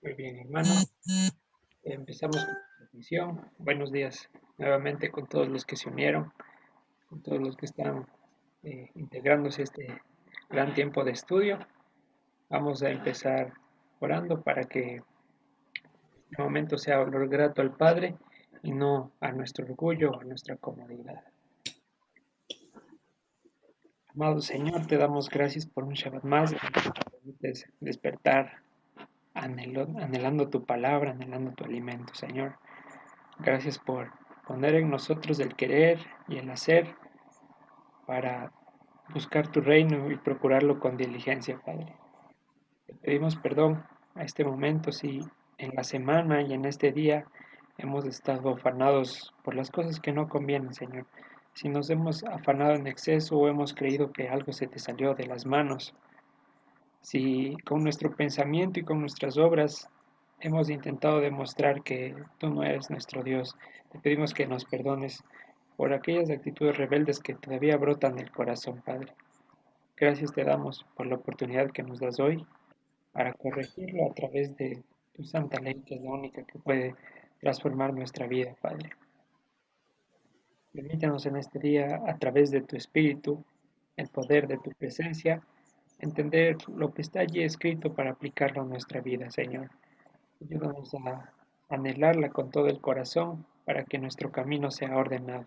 Muy bien, hermanos. Empezamos con la transmisión. Buenos días nuevamente con todos los que se unieron, con todos los que están integrándose a este gran tiempo de estudio. Vamos a empezar orando para que este momento sea olor grato al Padre y no a nuestro orgullo o a nuestra comodidad. Amado Señor, te damos gracias por un Shabbat más, que nos permites despertar anhelando tu palabra, anhelando tu alimento, Señor. Gracias por poner en nosotros el querer y el hacer para buscar tu reino y procurarlo con diligencia, Padre. Te pedimos perdón a este momento si en la semana y en este día hemos estado afanados por las cosas que no convienen, Señor. Si nos hemos afanado en exceso o hemos creído que algo se te salió de las manos, si con nuestro pensamiento y con nuestras obras hemos intentado demostrar que tú no eres nuestro Dios, te pedimos que nos perdones por aquellas actitudes rebeldes que todavía brotan del corazón, Padre. Gracias te damos por la oportunidad que nos das hoy para corregirlo a través de tu santa ley, que es la única que puede transformar nuestra vida, Padre. Permítanos en este día, a través de tu Espíritu, el poder de tu presencia, entender lo que está allí escrito para aplicarlo a nuestra vida, Señor. Ayúdanos a anhelarla con todo el corazón para que nuestro camino sea ordenado.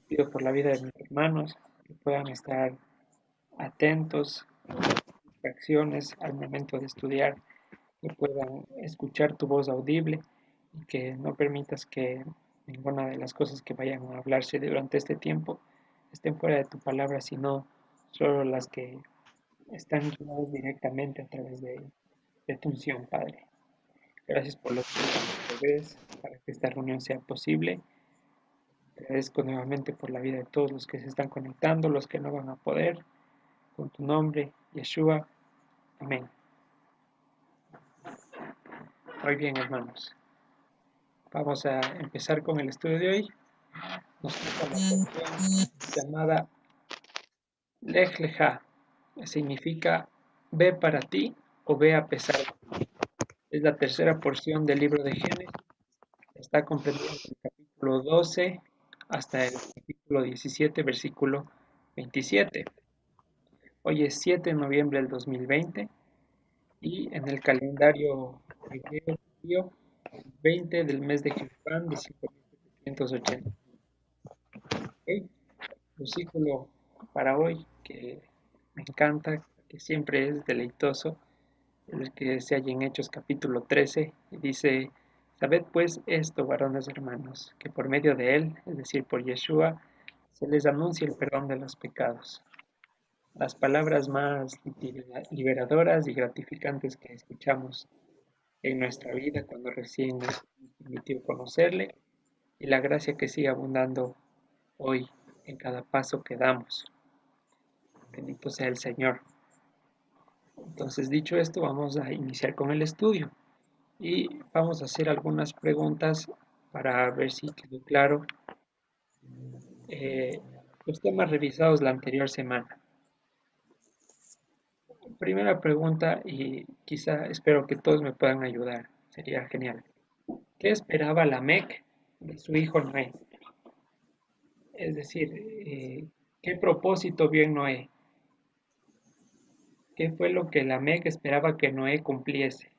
Pido por la vida de mis hermanos que puedan estar atentos, acciones al momento de estudiar, que puedan escuchar tu voz audible y que no permitas que ninguna de las cosas que vayan a hablarse durante este tiempo estén fuera de tu palabra, sino solo las que están guiadas directamente a través de tu unción, Padre. Gracias por los que ves para que esta reunión sea posible. Te agradezco nuevamente por la vida de todos los que se están conectando, los que no van a poder. Con tu nombre, Yeshua. Amén. Muy bien, hermanos. Vamos a empezar con el estudio de hoy. Nos toca la porción llamada Lech Lecha. Significa ve para ti o ve a pesar de ti. Es la tercera porción del libro de Génesis. Está comprendida del capítulo 12 hasta el capítulo 17, versículo 27. Hoy es 7 de noviembre del 2020 y en el calendario hebreo 20 del mes de Jeshvan de 5780. ¿Ok? Versículo para hoy que me encanta, que siempre es deleitoso, el que se halla en Hechos capítulo 13 y dice: Sabed pues esto, varones hermanos, que por medio de él, es decir, por Yeshua, se les anuncia el perdón de los pecados. Las palabras más liberadoras y gratificantes que escuchamos en nuestra vida cuando recién nos permitió conocerle, y la gracia que sigue abundando hoy en cada paso que damos. Bendito sea el Señor. Entonces, dicho esto, vamos a iniciar con el estudio y vamos a hacer algunas preguntas para ver si quedó claro eh, los temas revisados la anterior semana. Primera pregunta, y quizá espero que todos me puedan ayudar, sería genial. ¿Qué esperaba Lamec de su hijo Noé? Es decir, ¿qué propósito vio en Noé? ¿Qué fue lo que Lamec esperaba que Noé cumpliese?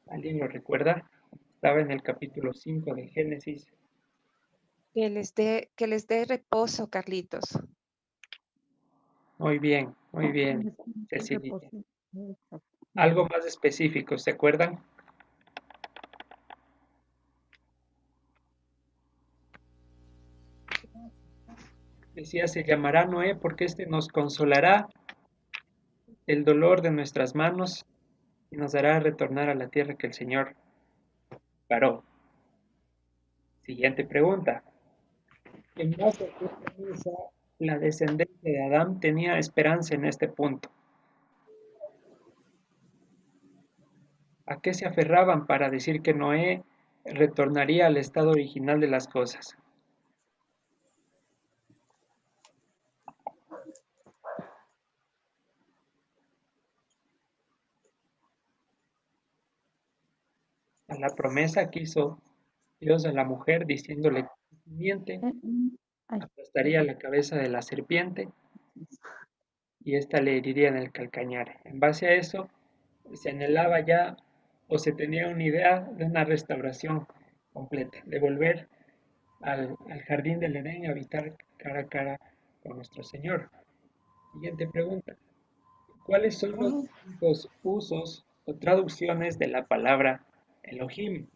¿Alguien lo recuerda? Estaba en el capítulo 5 de Génesis. Que les dé reposo, Carlitos. Muy Que bien, les dé Cecilia. reposo. Eso. Algo más específico, ¿se acuerdan? Decía, se llamará Noé porque éste nos consolará el dolor de nuestras manos y nos hará retornar a la tierra que el Señor paró. Siguiente pregunta. En base a qué premisa la descendencia de Adán tenía esperanza en este punto. ¿A qué se aferraban para decir que Noé retornaría al estado original de las cosas? a la promesa que hizo Dios a la mujer, diciéndole que su simiente Ay, aplastaría la cabeza de la serpiente y ésta le heriría en el calcañar. En base a eso, se anhelaba ya o se tenía una idea de una restauración completa, de volver al jardín del Edén a habitar cara a cara con nuestro Señor. Siguiente pregunta. ¿Cuáles son los distintos usos o traducciones de la palabra Elohim?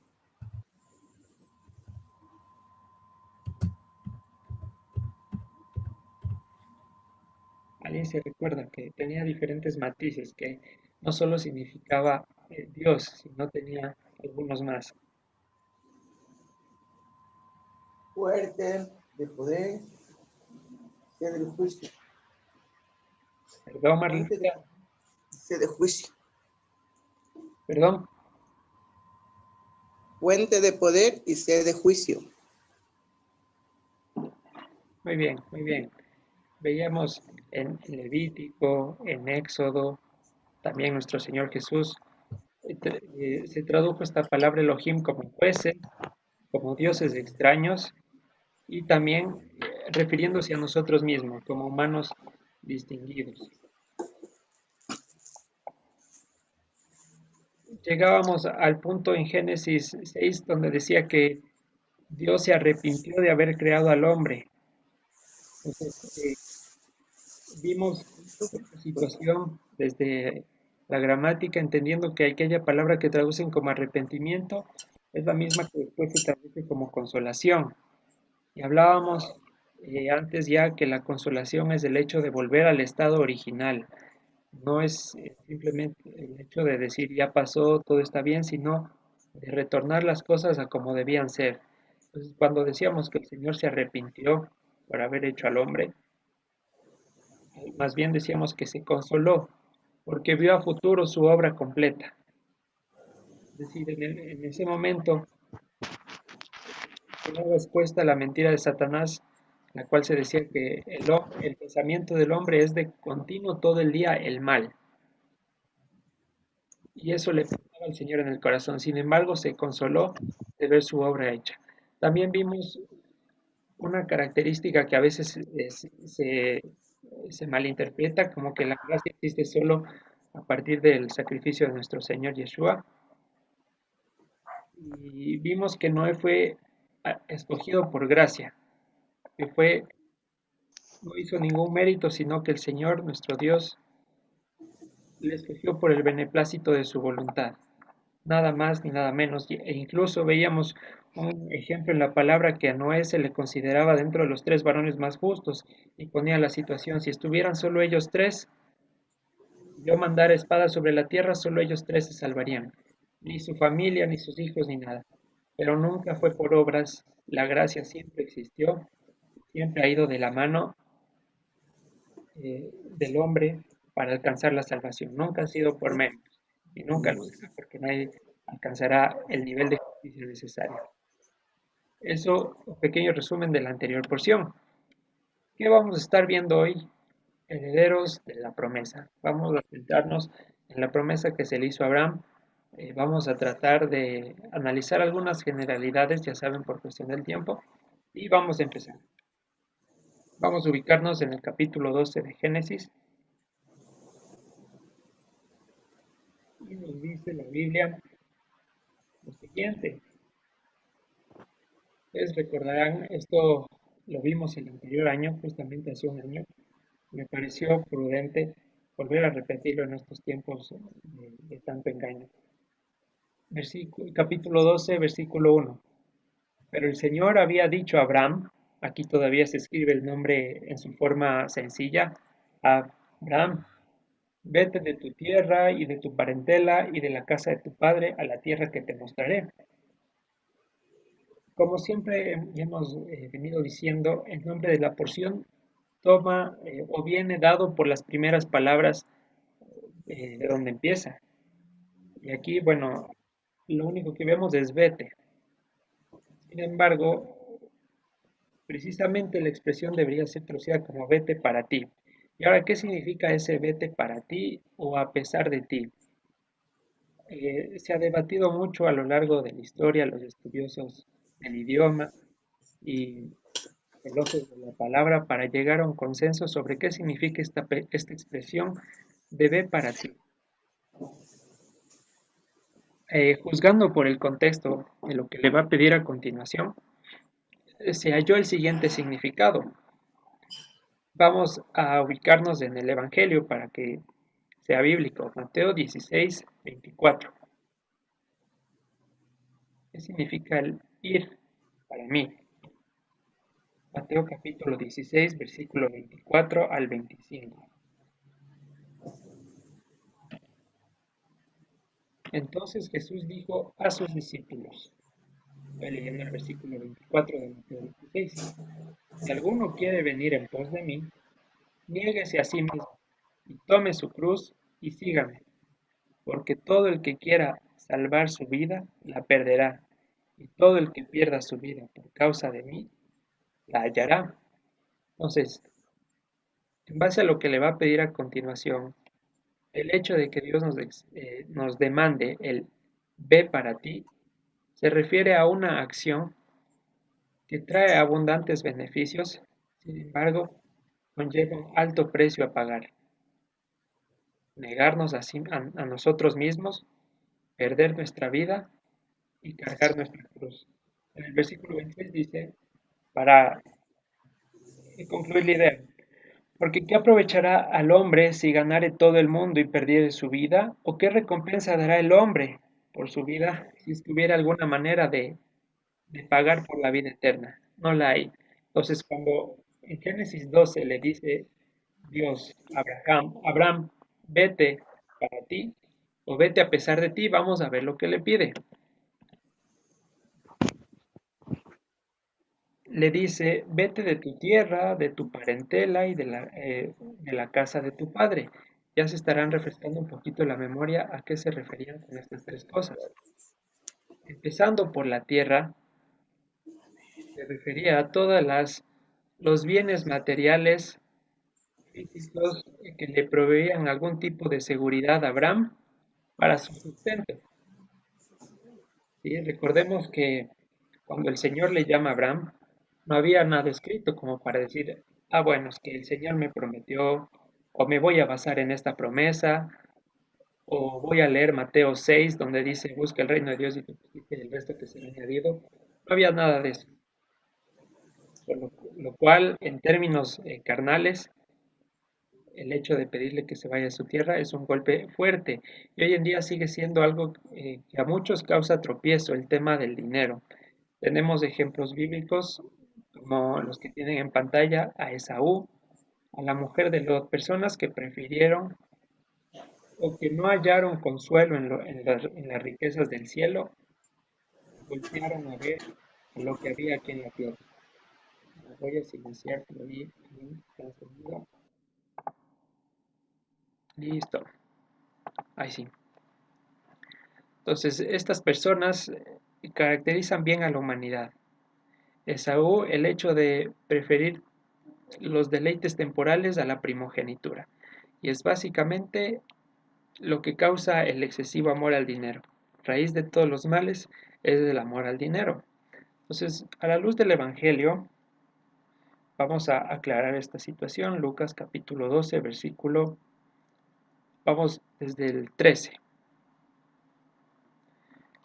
Alguien se recuerda que tenía diferentes matices, que no solo significaba Dios, sino tenía algunos más. Fuerte, de poder, sea del juicio. Perdón, Fuente de, Marlita, sea de juicio. perdón. Fuente de poder y sea de juicio. Muy bien, muy bien. Veíamos en Levítico, en Éxodo, también nuestro Señor Jesús, se tradujo esta palabra Elohim como jueces, como dioses extraños y también refiriéndose a nosotros mismos como humanos distinguidos. Llegábamos al punto en Génesis 6 donde decía que Dios se arrepintió de haber creado al hombre. Entonces, vimos esta situación desde la gramática, entendiendo que aquella palabra que traducen como arrepentimiento es la misma que después se traduce como consolación. Y hablábamos antes ya que la consolación es el hecho de volver al estado original. No es simplemente el hecho de decir ya pasó, todo está bien, sino de retornar las cosas a como debían ser. Entonces, cuando decíamos que el Señor se arrepintió por haber hecho al hombre, más bien decíamos que se consoló porque vio a futuro su obra completa. Es decir, en ese momento tenía respuesta a la mentira de Satanás, la cual se decía que el pensamiento del hombre es de continuo todo el día el mal. Y eso le pesaba al Señor en el corazón. Sin embargo, se consoló de ver su obra hecha. También vimos una característica que a veces se malinterpreta, como que la gracia existe solo a partir del sacrificio de nuestro Señor Yeshua. Y vimos que Noé fue escogido por gracia, que no hizo ningún mérito, sino que el Señor, nuestro Dios, le escogió por el beneplácito de su voluntad. Nada más ni nada menos. E incluso veíamos un ejemplo en la palabra que a Noé se le consideraba dentro de los tres varones más justos y ponía la situación, si estuvieran solo ellos tres, yo mandara espada sobre la tierra, solo ellos tres se salvarían, ni su familia, ni sus hijos, ni nada. Pero nunca fue por obras, la gracia siempre existió, siempre ha ido de la mano del hombre para alcanzar la salvación. Nunca ha sido por méritos y nunca lo será porque nadie alcanzará el nivel de justicia necesario. Eso, un pequeño resumen de la anterior porción. ¿Qué vamos a estar viendo hoy? Herederos de la promesa. Vamos a centrarnos en la promesa que se le hizo a Abraham. Vamos a tratar de analizar algunas generalidades, ya saben, por cuestión del tiempo, y vamos a empezar. Vamos a ubicarnos en el capítulo 12 de Génesis. Y nos dice la Biblia lo siguiente. Ustedes recordarán, esto lo vimos el anterior año, justamente hace un año. Me pareció prudente volver a repetirlo en estos tiempos de tanto engaño. Capítulo 12, versículo 1. Pero el Señor había dicho a Abraham, aquí todavía se escribe el nombre en su forma sencilla, Abraham, vete de tu tierra y de tu parentela y de la casa de tu padre a la tierra que te mostraré. Como siempre hemos venido diciendo, el nombre de la porción toma o viene dado por las primeras palabras de donde empieza. Y aquí, bueno, lo único que vemos es vete. Sin embargo, precisamente la expresión debería ser traducida como vete para ti. ¿Y ahora qué significa ese vete para ti o a pesar de ti? Se ha debatido mucho a lo largo de la historia, los estudiosos del idioma y elogios de la palabra para llegar a un consenso sobre qué significa esta expresión de ve para ti. Juzgando por el contexto de lo que le va a pedir a continuación, se halló el siguiente significado. Vamos a ubicarnos en el Evangelio para que sea bíblico. Mateo 16, 24. ¿Qué significa el ir para mí? Mateo capítulo 16, versículo 24 al 25. Entonces Jesús dijo a sus discípulos, voy leyendo el versículo 24 de Mateo 16, si alguno quiere venir en pos de mí, niéguese a sí mismo y tome su cruz y sígame, porque todo el que quiera salvar su vida la perderá, y todo el que pierda su vida por causa de mí la hallará. Entonces, en base a lo que le va a pedir a continuación, el hecho de que Dios nos demande el ve para ti se refiere a una acción que trae abundantes beneficios, sin embargo, conlleva un alto precio a pagar. Negarnos a nosotros mismos, perder nuestra vida y cargar nuestra cruz. En el versículo 26 dice, para concluir la idea, porque ¿qué aprovechará al hombre si ganare todo el mundo y perdiere su vida? ¿O qué recompensa dará el hombre por su vida si tuviera alguna manera de pagar por la vida eterna? No la hay. Entonces, cuando en Génesis 12 le dice Dios a Abraham, vete para ti o vete a pesar de ti, vamos a ver lo que le pide. Le dice, vete de tu tierra, de tu parentela y de la casa de tu padre. Ya se estarán refrescando un poquito la memoria a qué se referían con estas tres cosas. Empezando por la tierra, se refería a los bienes materiales físicos que le proveían algún tipo de seguridad a Abraham para su sustento. ¿Sí? Recordemos que cuando el Señor le llama a Abraham, no había nada escrito como para decir, ah, bueno, es que el Señor me prometió, o me voy a basar en esta promesa, o voy a leer Mateo 6, donde dice, busca el reino de Dios y que el resto te será añadido. No había nada de eso. Por lo cual, en términos carnales, el hecho de pedirle que se vaya a su tierra es un golpe fuerte. Y hoy en día sigue siendo algo que a muchos causa tropiezo, el tema del dinero. Tenemos ejemplos bíblicos como los que tienen en pantalla a Esaú, a la mujer de Lot, personas que prefirieron o que no hallaron consuelo en las riquezas del cielo, voltearon a ver lo que había aquí en la tierra. Voy a silenciar por ahí el sonido. Listo. Ahí sí. Entonces, estas personas caracterizan bien a la humanidad. Esaú, el hecho de preferir los deleites temporales a la primogenitura. Y es básicamente lo que causa el excesivo amor al dinero. Raíz de todos los males es el amor al dinero. Entonces, a la luz del Evangelio, vamos a aclarar esta situación. Lucas capítulo 12, versículo, vamos desde el 13.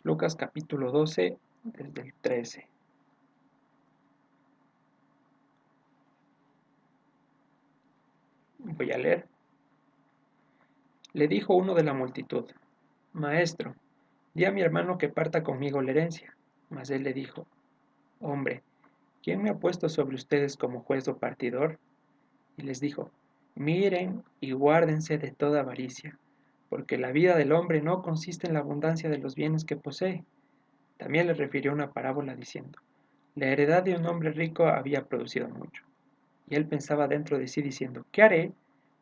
Lucas capítulo 12, desde el 13. Voy a leer. Le dijo uno de la multitud, Maestro, di a mi hermano que parta conmigo la herencia. Mas él le dijo, Hombre, ¿quién me ha puesto sobre ustedes como juez o partidor? Y les dijo, Miren y guárdense de toda avaricia, porque la vida del hombre no consiste en la abundancia de los bienes que posee. También le refirió una parábola diciendo, La heredad de un hombre rico había producido mucho. Y él pensaba dentro de sí diciendo, ¿qué haré?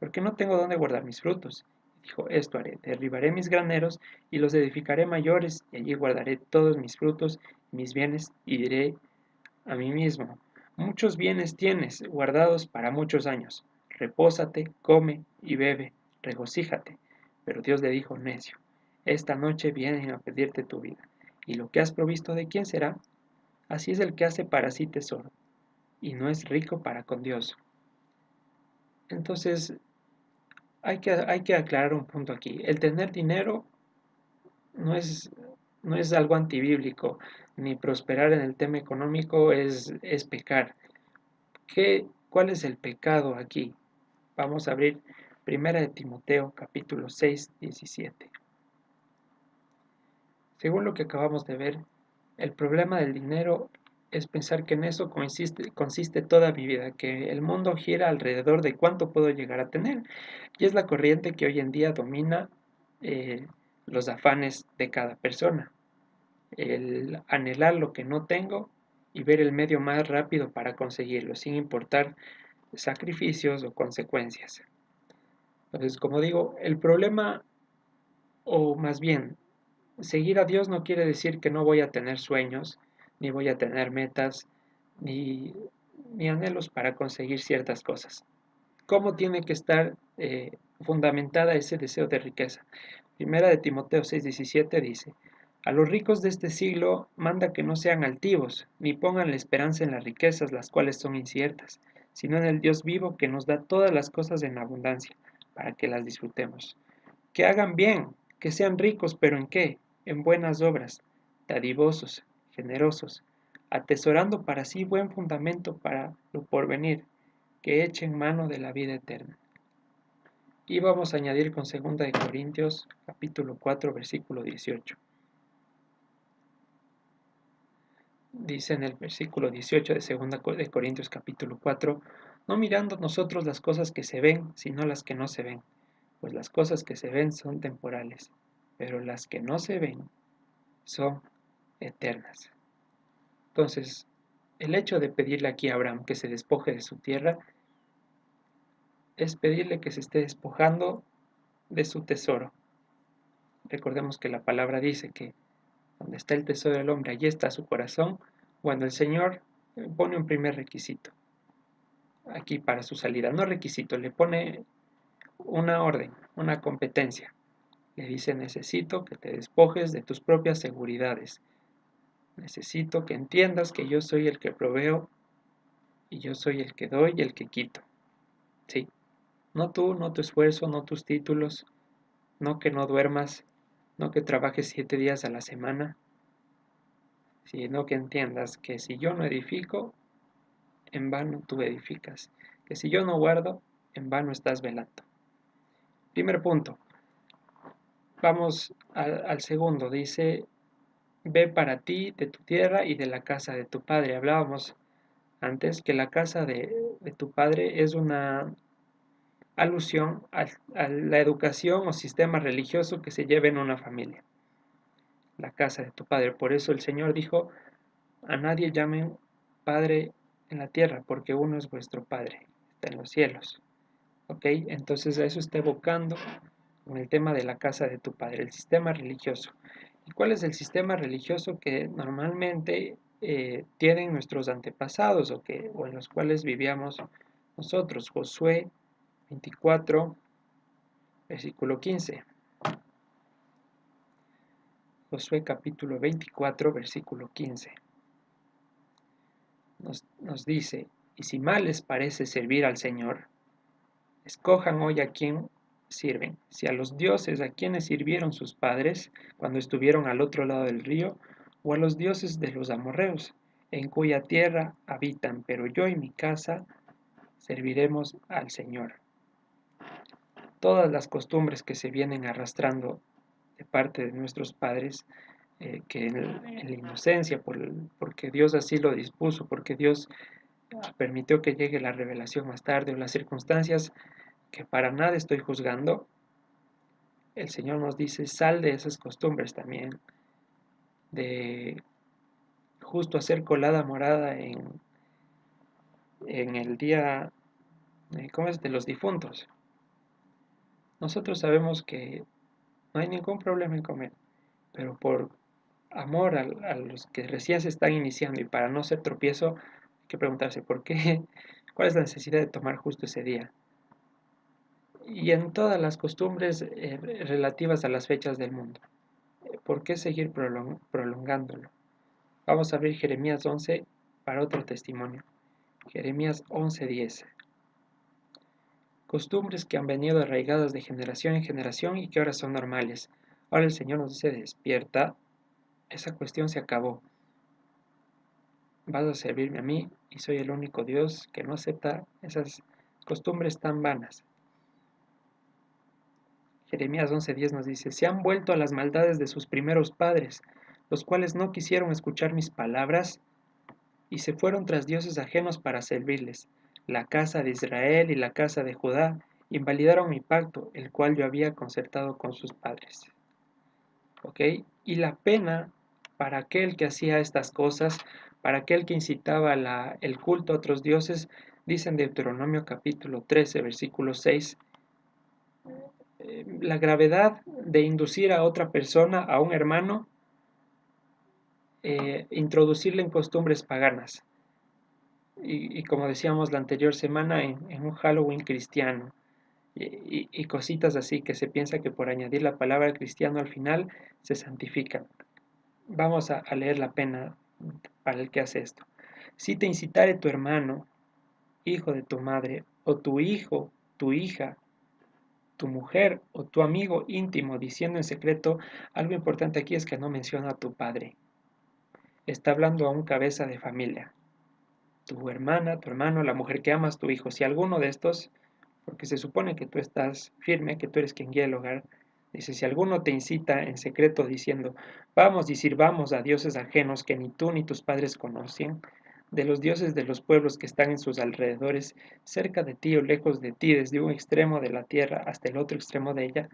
Porque no tengo dónde guardar mis frutos. Y dijo, esto haré, derribaré mis graneros y los edificaré mayores, y allí guardaré todos mis frutos y mis bienes, y diré a mí mismo, muchos bienes tienes guardados para muchos años. Repósate, come y bebe, regocíjate. Pero Dios le dijo, necio, esta noche vienen a pedirte tu vida. ¿Y lo que has provisto de quién será? Así es el que hace para sí tesoro, y no es rico para con Dios. Entonces, hay que aclarar un punto aquí. El tener dinero no es, no es algo antibíblico, ni prosperar en el tema económico es pecar. ¿Cuál es el pecado aquí? Vamos a abrir 1 de Timoteo capítulo 6, 17. Según lo que acabamos de ver, el problema del dinero es pensar que en eso consiste toda mi vida, que el mundo gira alrededor de cuánto puedo llegar a tener. Y es la corriente que hoy en día domina eh, los afanes de cada persona. El anhelar lo que no tengo y ver el medio más rápido para conseguirlo, sin importar sacrificios o consecuencias. Entonces, como digo, el problema, o más bien, seguir a Dios no quiere decir que no voy a tener sueños, ni voy a tener metas, ni, ni anhelos para conseguir ciertas cosas. ¿Cómo tiene que estar fundamentada ese deseo de riqueza? Primera de Timoteo 6:17 dice, a los ricos de este siglo manda que no sean altivos, ni pongan la esperanza en las riquezas, las cuales son inciertas, sino en el Dios vivo que nos da todas las cosas en abundancia, para que las disfrutemos. Que hagan bien, que sean ricos, pero ¿en qué? En buenas obras, dadivosos, generosos, atesorando para sí buen fundamento para lo porvenir, que echen mano de la vida eterna. Y vamos a añadir con 2 de Corintios, capítulo 4, versículo 18. Dice en el versículo 18 de 2 de Corintios, capítulo 4, no mirando nosotros las cosas que se ven, sino las que no se ven, pues las cosas que se ven son temporales, pero las que no se ven son eternas. Entonces, el hecho de pedirle aquí a Abraham que se despoje de su tierra es pedirle que se esté despojando de su tesoro. Recordemos que la palabra dice que donde está el tesoro del hombre, allí está su corazón. Bueno, el Señor pone un primer requisito aquí para su salida. No requisito, le pone una orden, una competencia. Le dice, necesito que te despojes de tus propias seguridades. Necesito que entiendas que yo soy el que proveo y yo soy el que doy y el que quito. Sí, no tú, no tu esfuerzo, no tus títulos, no que no duermas, no que trabajes 7 días a la semana, sino que entiendas que si yo no edifico, en vano tú edificas, que si yo no guardo, en vano estás velando. Primer punto. Vamos al segundo. Dice, ve para ti de tu tierra y de la casa de tu padre. Hablábamos antes que la casa de tu padre es una alusión a la educación o sistema religioso que se lleva en una familia. La casa de tu padre. Por eso el Señor dijo, a nadie llamen Padre en la tierra, porque uno es vuestro Padre, está en los cielos. ¿Ok? Entonces a eso está evocando con el tema de la casa de tu padre, el sistema religioso. ¿Y cuál es el sistema religioso que normalmente tienen nuestros antepasados o en los cuales vivíamos nosotros? Josué 24, versículo 15. Josué capítulo 24, versículo 15. Nos dice, y si mal les parece servir al Señor, escojan hoy a quién sirven, si a los dioses a quienes sirvieron sus padres cuando estuvieron al otro lado del río, o a los dioses de los amorreos, en cuya tierra habitan, pero yo y mi casa serviremos al Señor. Todas las costumbres que se vienen arrastrando de parte de nuestros padres, que en la inocencia, porque Dios así lo dispuso, porque Dios permitió que llegue la revelación más tarde o las circunstancias que para nada estoy juzgando, el Señor nos dice, sal de esas costumbres también, de justo hacer colada morada en el día, ¿cómo es?, de los difuntos. Nosotros sabemos que no hay ningún problema en comer, pero por amor a los que recién se están iniciando y para no ser tropiezo, hay que preguntarse por qué, cuál es la necesidad de tomar justo ese día. Y en todas las costumbres relativas a las fechas del mundo. ¿por qué seguir prolongándolo? Vamos a abrir Jeremías 11 para otro testimonio. Jeremías 11:10. Costumbres que han venido arraigadas de generación en generación y que ahora son normales. Ahora el Señor nos dice, despierta, esa cuestión se acabó. Vas a servirme a mí y soy el único Dios que no acepta esas costumbres tan vanas. Jeremías 11:10 nos dice, se han vuelto a las maldades de sus primeros padres, los cuales no quisieron escuchar mis palabras y se fueron tras dioses ajenos para servirles. La casa de Israel y la casa de Judá invalidaron mi pacto, el cual yo había concertado con sus padres. ¿Ok? Y la pena para aquel que hacía estas cosas, para aquel que incitaba el culto a otros dioses, dice en Deuteronomio capítulo 13, versículo 6, la gravedad de inducir a otra persona, a un hermano, introducirle en costumbres paganas. Y como decíamos la anterior semana, en un Halloween cristiano. Y cositas así que se piensa que por añadir la palabra cristiano al final se santifican. Vamos a leer la pena para el que hace esto. Si te incitare tu hermano, hijo de tu madre, o tu hijo, tu hija, tu mujer o tu amigo íntimo diciendo en secreto, algo importante aquí es que no menciona a tu padre. Está hablando a un cabeza de familia. Tu hermana, tu hermano, la mujer que amas, tu hijo. Si alguno de estos, porque se supone que tú estás firme, que tú eres quien guía el hogar, dice, si alguno te incita en secreto diciendo, vamos y sirvamos a dioses ajenos que ni tú ni tus padres conocen, de los dioses de los pueblos que están en sus alrededores, cerca de ti o lejos de ti, desde un extremo de la tierra hasta el otro extremo de ella,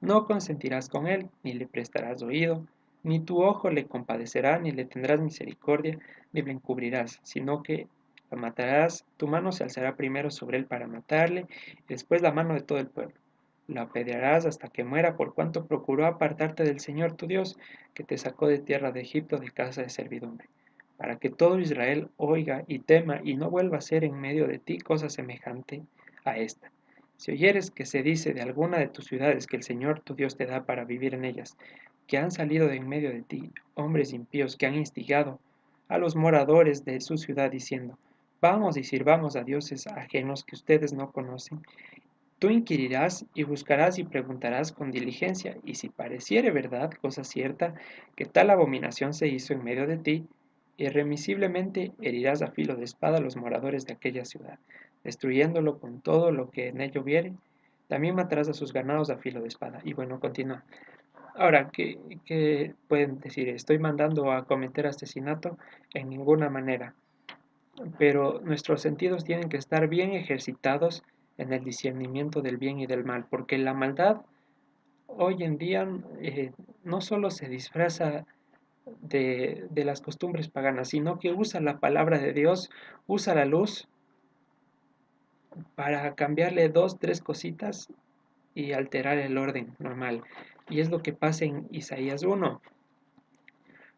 no consentirás con él, ni le prestarás oído, ni tu ojo le compadecerá, ni le tendrás misericordia, ni le encubrirás, sino que lo matarás, tu mano se alzará primero sobre él para matarle, y después la mano de todo el pueblo. Lo apedrearás hasta que muera, por cuanto procuró apartarte del Señor tu Dios, que te sacó de tierra de Egipto de casa de servidumbre, para que todo Israel oiga y tema, y no vuelva a ser en medio de ti cosa semejante a esta. Si oyeres que se dice de alguna de tus ciudades que el Señor tu Dios te da para vivir en ellas, que han salido de en medio de ti hombres impíos que han instigado a los moradores de su ciudad diciendo, vamos y sirvamos a dioses ajenos que ustedes no conocen, tú inquirirás y buscarás y preguntarás con diligencia, y si pareciere verdad, cosa cierta, que tal abominación se hizo en medio de ti, irremisiblemente herirás a filo de espada a los moradores de aquella ciudad, destruyéndolo con todo lo que en ello viere. También matarás a sus ganados a filo de espada. Y bueno, continúa. Ahora, ¿qué pueden decir? ¿Estoy mandando a cometer asesinato? En ninguna manera. Pero nuestros sentidos tienen que estar bien ejercitados en el discernimiento del bien y del mal, porque la maldad hoy en día no solo se disfraza de las costumbres paganas, sino que usa la palabra de Dios, usa la luz para cambiarle dos, tres cositas y alterar el orden normal. Y es lo que pasa en Isaías 1,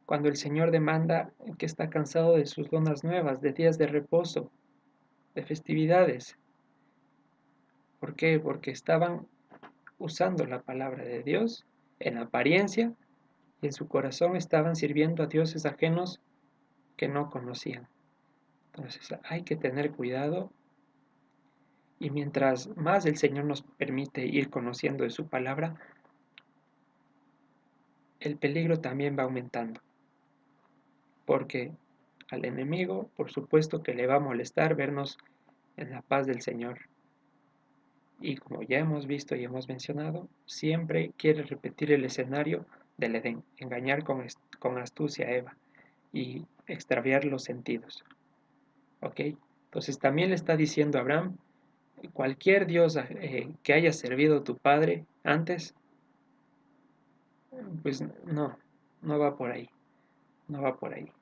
cuando el Señor demanda que está cansado de sus donas nuevas, de días de reposo, de festividades. ¿Por qué? Porque estaban usando la palabra de Dios en apariencia y en su corazón estaban sirviendo a dioses ajenos que no conocían. Entonces hay que tener cuidado y mientras más el Señor nos permite ir conociendo de su palabra, el peligro también va aumentando. Porque al enemigo, por supuesto que le va a molestar vernos en la paz del Señor. Y como ya hemos visto y hemos mencionado, siempre quiere repetir el escenario del Edén, engañar con astucia a Eva y extraviar los sentidos. ¿Ok? Entonces también le está diciendo a Abraham, cualquier Dios que haya servido a tu padre antes, pues no va por ahí, no va por ahí.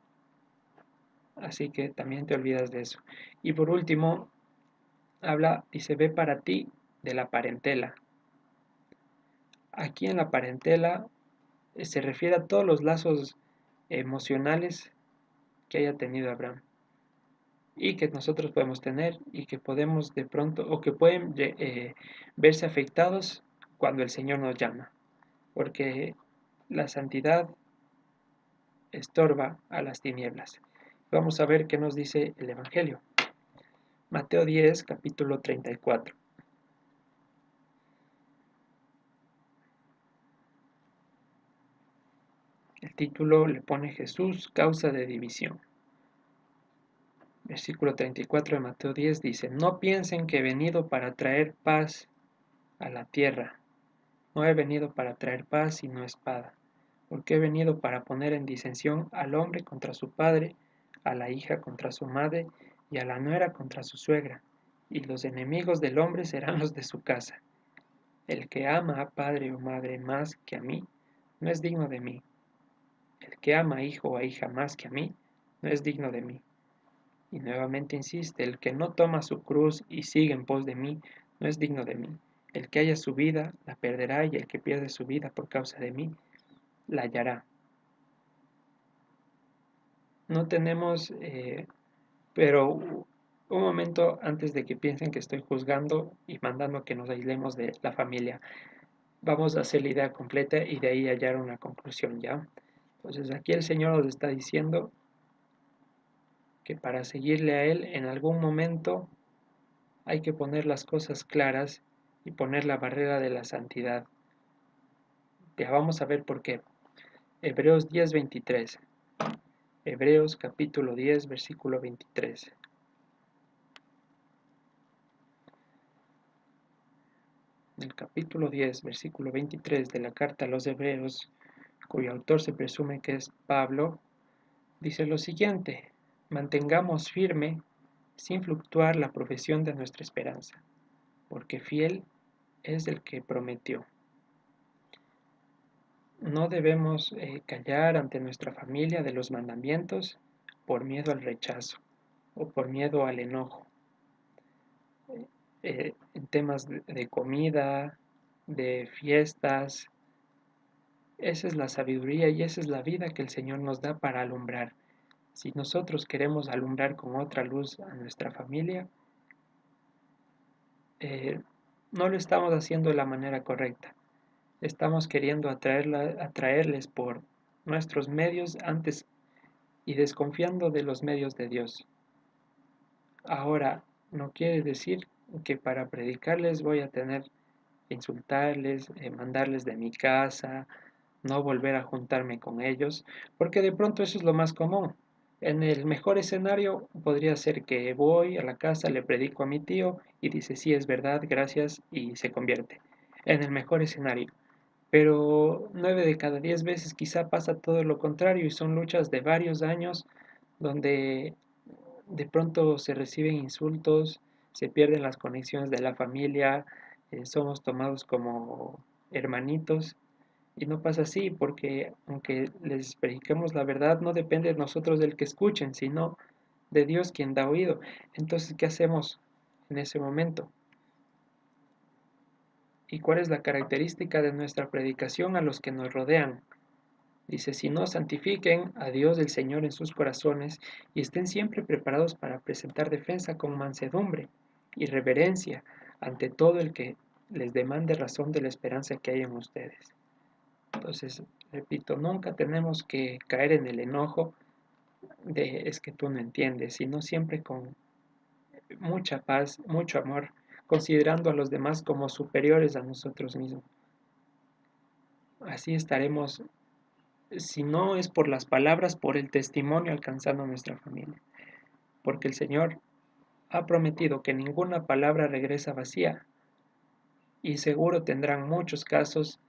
Así que también te olvidas de eso. Y por último, dice, ve para ti de la parentela. Aquí en la parentela se refiere a todos los lazos emocionales que haya tenido Abraham y que nosotros podemos tener y que podemos de pronto o que pueden verse afectados cuando el Señor nos llama, porque la santidad estorba a las tinieblas. Vamos a ver qué nos dice el Evangelio. Mateo 10, capítulo 34. El título le pone Jesús, causa de división. Versículo 34 de Mateo 10 dice, no piensen que he venido para traer paz a la tierra. No he venido para traer paz sino espada, porque he venido para poner en disensión al hombre contra su padre, a la hija contra su madre y a la nuera contra su suegra, y los enemigos del hombre serán los de su casa. El que ama a padre o madre más que a mí, no es digno de mí. El que ama a hijo o a hija más que a mí, no es digno de mí. Y nuevamente insiste, el que no toma su cruz y sigue en pos de mí, no es digno de mí. El que haya su vida, la perderá, y el que pierde su vida por causa de mí, la hallará. No tenemos, pero un momento antes de que piensen que estoy juzgando y mandando que nos aislemos de la familia, vamos a hacer la idea completa y de ahí hallar una conclusión, ¿ya? Entonces aquí el Señor nos está diciendo que para seguirle a Él en algún momento hay que poner las cosas claras y poner la barrera de la santidad. Ya vamos a ver por qué. Hebreos 10:23. Hebreos capítulo 10, versículo 23. En el capítulo 10, versículo 23 de la carta a los Hebreos, cuyo autor se presume que es Pablo, dice lo siguiente: mantengamos firme, sin fluctuar, la profesión de nuestra esperanza, porque fiel es el que prometió. No debemos callar ante nuestra familia de los mandamientos por miedo al rechazo o por miedo al enojo. En temas de comida, de fiestas, esa es la sabiduría y esa es la vida que el Señor nos da para alumbrar. Si nosotros queremos alumbrar con otra luz a nuestra familia, no lo estamos haciendo de la manera correcta. Estamos queriendo atraerles por nuestros medios antes y desconfiando de los medios de Dios. Ahora, no quiere decir que para predicarles voy a tener que insultarles, mandarles de mi casa, no volver a juntarme con ellos, porque de pronto eso es lo más común. En el mejor escenario podría ser que voy a la casa, le predico a mi tío y dice, sí, es verdad, gracias, y se convierte. En el mejor escenario. Pero 9 de cada 10 veces quizá pasa todo lo contrario y son luchas de varios años donde de pronto se reciben insultos, se pierden las conexiones de la familia, somos tomados como hermanitos. Y no pasa así, porque aunque les prediquemos la verdad, no depende de nosotros del que escuchen, sino de Dios quien da oído. Entonces, ¿qué hacemos en ese momento? ¿Y cuál es la característica de nuestra predicación a los que nos rodean? Dice, si no, santifiquen a Dios el Señor en sus corazones y estén siempre preparados para presentar defensa con mansedumbre y reverencia ante todo el que les demande razón de la esperanza que hay en ustedes. Entonces, repito, nunca tenemos que caer en el enojo de es que tú no entiendes, sino siempre con mucha paz, mucho amor, considerando a los demás como superiores a nosotros mismos. Así estaremos, si no es por las palabras, por el testimonio alcanzando a nuestra familia. Porque el Señor ha prometido que ninguna palabra regresa vacía. Y seguro tendrán muchos casos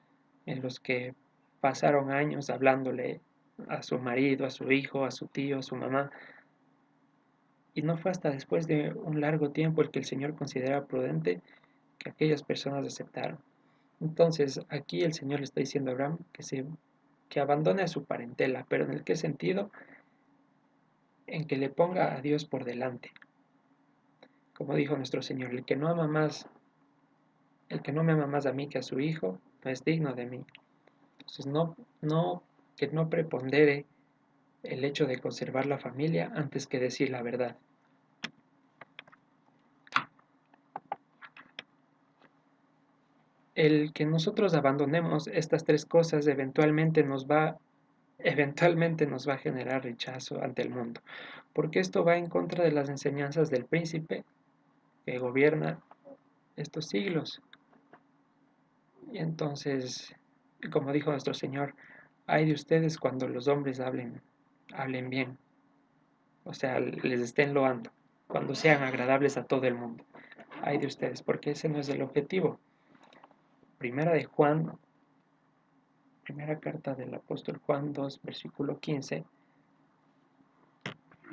en los que pasaron años hablándole a su marido, a su hijo, a su tío, a su mamá. Y no fue hasta después de un largo tiempo el que el Señor considera prudente que aquellas personas aceptaron. Entonces aquí el Señor le está diciendo a Abraham que abandone a su parentela, pero ¿en el qué sentido? En que le ponga a Dios por delante. Como dijo nuestro Señor, el que no me ama más a mí que a su hijo, no es digno de mí. Entonces que no prepondere el hecho de conservar la familia antes que decir la verdad. el que nosotros abandonemos estas tres cosas eventualmente nos va a generar rechazo ante el mundo, porque esto va en contra de las enseñanzas del príncipe que gobierna estos siglos. Y entonces, como dijo nuestro Señor, hay de ustedes cuando los hombres hablen bien, o sea, les estén loando, cuando sean agradables a todo el mundo. Hay de ustedes, porque ese no es el objetivo. Primera de Juan, primera carta del apóstol Juan 2, versículo 15,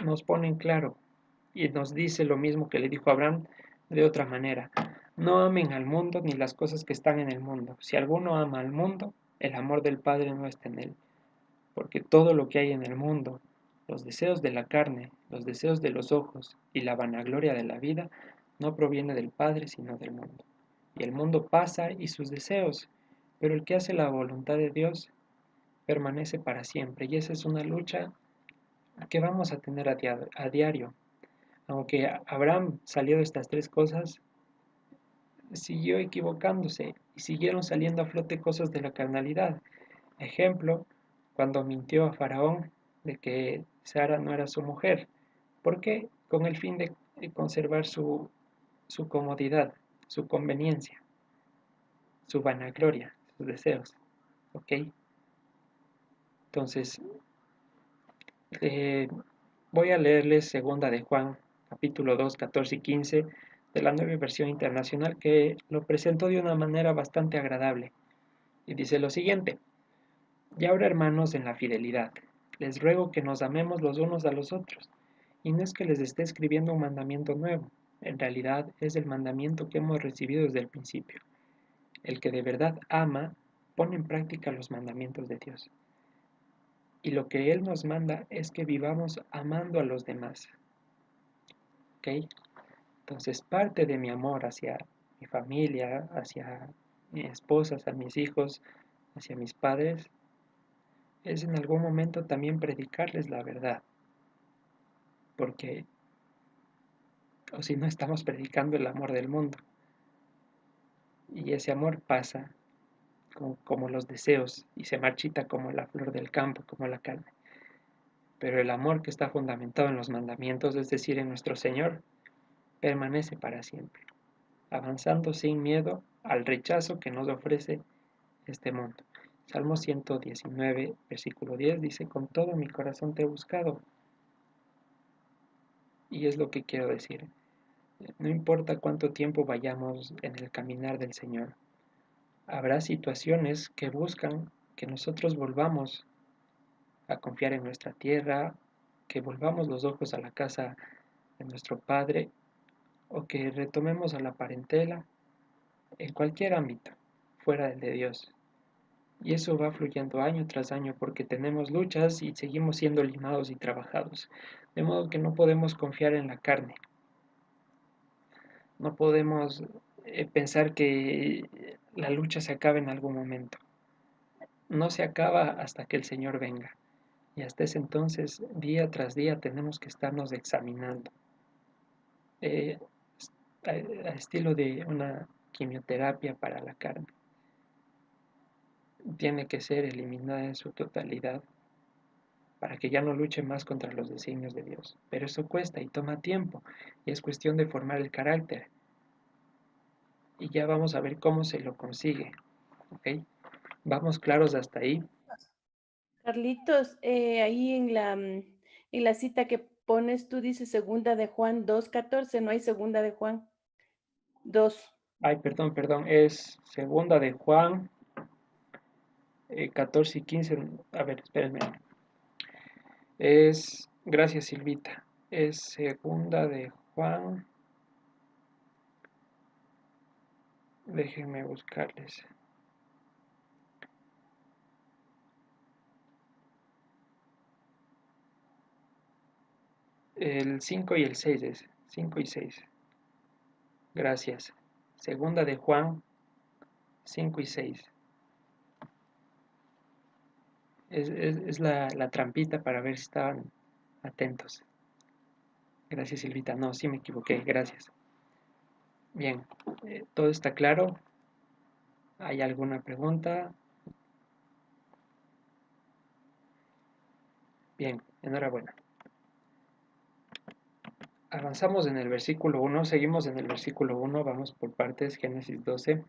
nos pone en claro y nos dice lo mismo que le dijo a Abraham de otra manera. No amen al mundo ni las cosas que están en el mundo. Si alguno ama al mundo, el amor del Padre no está en él. Porque todo lo que hay en el mundo, los deseos de la carne, los deseos de los ojos y la vanagloria de la vida, no proviene del Padre, sino del mundo. Y el mundo pasa y sus deseos, pero el que hace la voluntad de Dios permanece para siempre. Y esa es una lucha que vamos a tener a diario. Aunque Abraham salió de estas tres cosas, siguió equivocándose y siguieron saliendo a flote cosas de la carnalidad. Ejemplo, cuando mintió a Faraón de que Sara no era su mujer. ¿Por qué? Con el fin de conservar su comodidad, su conveniencia, su vanagloria, sus deseos. ¿Ok? Entonces, eh, voy a leerles segunda de Juan, capítulo 2, 14 y 15 de la Nueva Versión Internacional, que lo presentó de una manera bastante agradable. Y dice lo siguiente: y ahora, hermanos, en la fidelidad, les ruego que nos amemos los unos a los otros. Y no es que les esté escribiendo un mandamiento nuevo, en realidad es el mandamiento que hemos recibido desde el principio. El que de verdad ama, pone en práctica los mandamientos de Dios. Y lo que Él nos manda es que vivamos amando a los demás. ¿Ok? Entonces, parte de mi amor hacia mi familia, hacia mi esposa, hacia mis hijos, hacia mis padres, es en algún momento también predicarles la verdad. Porque, o si no, estamos predicando el amor del mundo. Y ese amor pasa como los deseos y se marchita como la flor del campo, como la carne. Pero el amor que está fundamentado en los mandamientos, es decir, en nuestro Señor, permanece para siempre, avanzando sin miedo al rechazo que nos ofrece este mundo. Salmo 119, versículo 10 dice: con todo mi corazón te he buscado. Y es lo que quiero decir. No importa cuánto tiempo vayamos en el caminar del Señor, habrá situaciones que buscan que nosotros volvamos a confiar en nuestra tierra, que volvamos los ojos a la casa de nuestro Padre o que retomemos a la parentela en cualquier ámbito fuera del de Dios. Y eso va fluyendo año tras año porque tenemos luchas y seguimos siendo limados y trabajados. De modo que no podemos confiar en la carne. No podemos pensar que la lucha se acabe en algún momento. No se acaba hasta que el Señor venga. Y hasta ese entonces, día tras día, tenemos que estarnos examinando. Eh, a estilo de una quimioterapia para la carne. Tiene que ser eliminada en su totalidad para que ya no luche más contra los designios de Dios. Pero eso cuesta y toma tiempo y es cuestión de formar el carácter. Y ya vamos a ver cómo se lo consigue. ¿Ok? ¿Vamos claros hasta ahí? Carlitos, ahí en la cita que pones, tú dices segunda de Juan 2:14, no hay segunda de Juan 2. Ay, perdón, es segunda de Juan 14 y 15. A ver, espérenme. Gracias Silvita, es segunda de Juan, déjenme buscarles. El 5 y el 6 es, 5 y 6. Gracias. Segunda de Juan 5 y 6. Es la trampita para ver si estaban atentos. Gracias Silvita, no, sí me equivoqué, gracias. Bien, todo está claro. ¿Hay alguna pregunta? Bien, enhorabuena. Avanzamos en el versículo 1, seguimos en el versículo 1, vamos por partes, Génesis 12.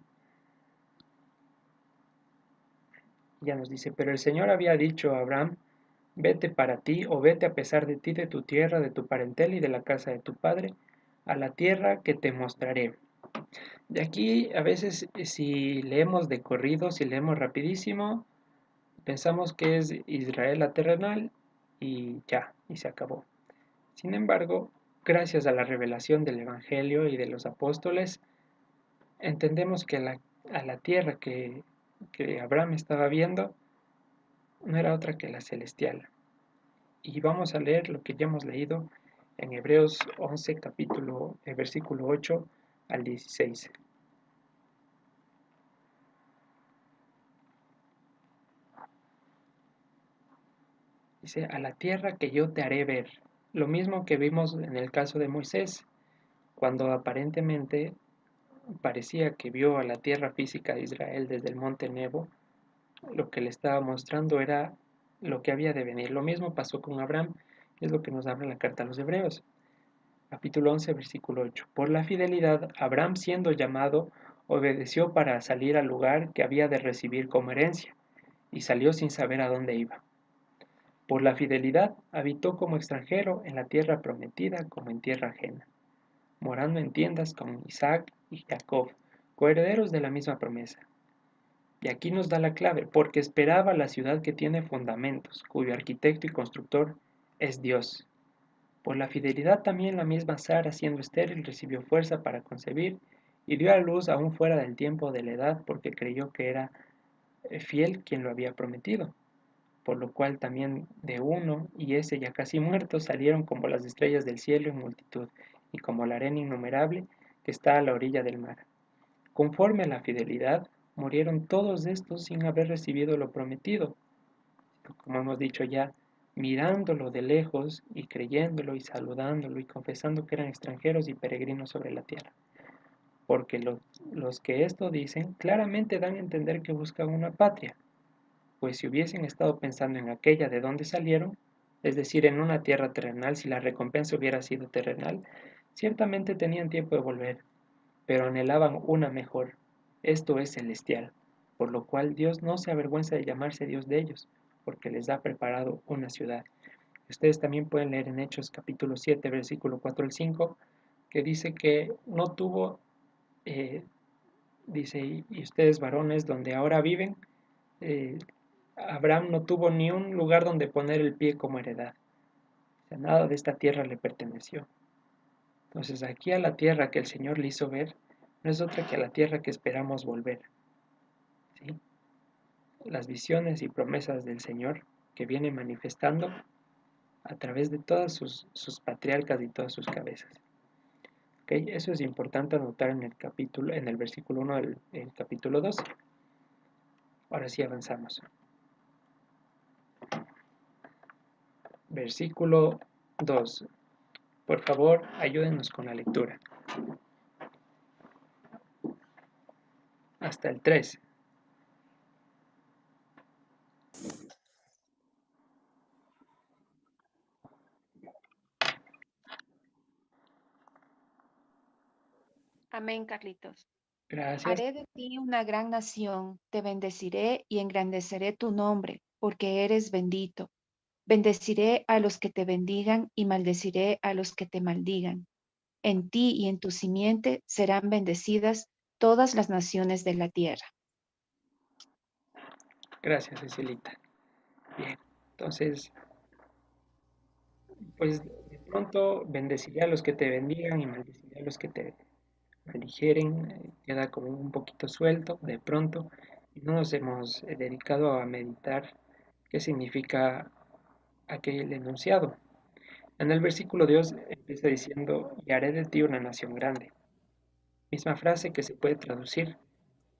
Ya nos dice, pero el Señor había dicho a Abraham, vete para ti o vete a pesar de ti de tu tierra, de tu parentela y de la casa de tu padre, a la tierra que te mostraré. De aquí a veces si leemos de corrido, si leemos rapidísimo, pensamos que es Israel la terrenal y ya, y se acabó. Sin embargo, gracias a la revelación del Evangelio y de los apóstoles, entendemos que a la tierra que Abraham estaba viendo no era otra que la celestial. Y vamos a leer lo que ya hemos leído en Hebreos 11, versículo 8 al 16. Dice, a la tierra que yo te haré ver. Lo mismo que vimos en el caso de Moisés, cuando aparentemente parecía que vio a la tierra física de Israel desde el monte Nebo, lo que le estaba mostrando era lo que había de venir. Lo mismo pasó con Abraham, es lo que nos habla la carta a los Hebreos. Capítulo 11, versículo 8. Por la fidelidad, Abraham siendo llamado, obedeció para salir al lugar que había de recibir como herencia, y salió sin saber a dónde iba. Por la fidelidad, habitó como extranjero en la tierra prometida como en tierra ajena, morando en tiendas con Isaac y Jacob, coherederos de la misma promesa. Y aquí nos da la clave, porque esperaba la ciudad que tiene fundamentos, cuyo arquitecto y constructor es Dios. Por la fidelidad también la misma Sara, siendo estéril, recibió fuerza para concebir y dio a luz aún fuera del tiempo de la edad, porque creyó que era fiel quien lo había prometido. Por lo cual también de uno, y ese ya casi muerto, salieron como las estrellas del cielo en multitud, y como la arena innumerable que está a la orilla del mar. Conforme a la fidelidad, murieron todos estos sin haber recibido lo prometido, como hemos dicho ya, mirándolo de lejos y creyéndolo y saludándolo y confesando que eran extranjeros y peregrinos sobre la tierra. Porque los que esto dicen claramente dan a entender que buscan una patria, pues si hubiesen estado pensando en aquella de donde salieron, es decir, en una tierra terrenal, si la recompensa hubiera sido terrenal, ciertamente tenían tiempo de volver, pero anhelaban una mejor, esto es celestial, por lo cual Dios no se avergüenza de llamarse Dios de ellos, porque les ha preparado una ciudad. Ustedes también pueden leer en Hechos capítulo 7, versículo 4 al 5, que dice que no tuvo, dice, y ustedes varones donde ahora viven, eh, Abraham no tuvo ni un lugar donde poner el pie como heredad. O sea, nada de esta tierra le perteneció. Entonces aquí a la tierra que el Señor le hizo ver, no es otra que a la tierra que esperamos volver. ¿Sí? Las visiones y promesas del Señor que viene manifestando a través de todas sus patriarcas y todas sus cabezas. ¿Okay? Eso es importante anotar en el versículo 1 del capítulo 2. Ahora sí avanzamos. Versículo 2. Por favor, ayúdenos con la lectura. Hasta el 3. Amén, Carlitos. Gracias. Haré de ti una gran nación, te bendeciré y engrandeceré tu nombre, porque eres bendito. Bendeciré a los que te bendigan y maldeciré a los que te maldigan. En ti y en tu simiente serán bendecidas todas las naciones de la tierra. Gracias, Cecilita. Bien, entonces, pues de pronto bendeciré a los que te bendigan y maldeciré a los que te maldijeren. Queda como un poquito suelto de pronto y no nos hemos dedicado a meditar qué significa aquel enunciado. En el versículo Dios empieza diciendo, y haré de ti una nación grande. Misma frase que se puede traducir,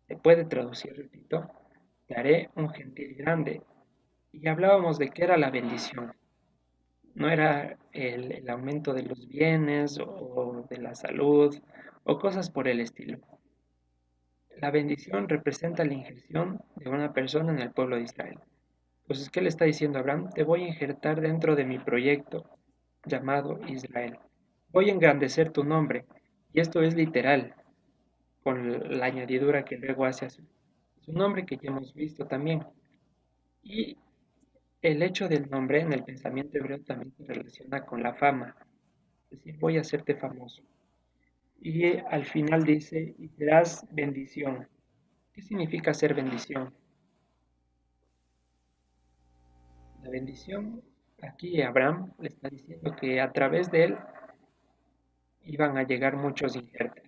repito, te haré un gentil grande. Y hablábamos de qué era la bendición. No era el aumento de los bienes o de la salud o cosas por el estilo. La bendición representa la injerción de una persona en el pueblo de Israel. Entonces, ¿qué le está diciendo Abraham? Te voy a injertar dentro de mi proyecto llamado Israel. Voy a engrandecer tu nombre. Y esto es literal, con la añadidura que luego hace a su nombre, que ya hemos visto también. Y el hecho del nombre en el pensamiento hebreo también se relaciona con la fama. Es decir, voy a hacerte famoso. Y al final dice, y serás bendición. ¿Qué significa ser bendición? La bendición, aquí Abraham le está diciendo que a través de él iban a llegar muchos injertos.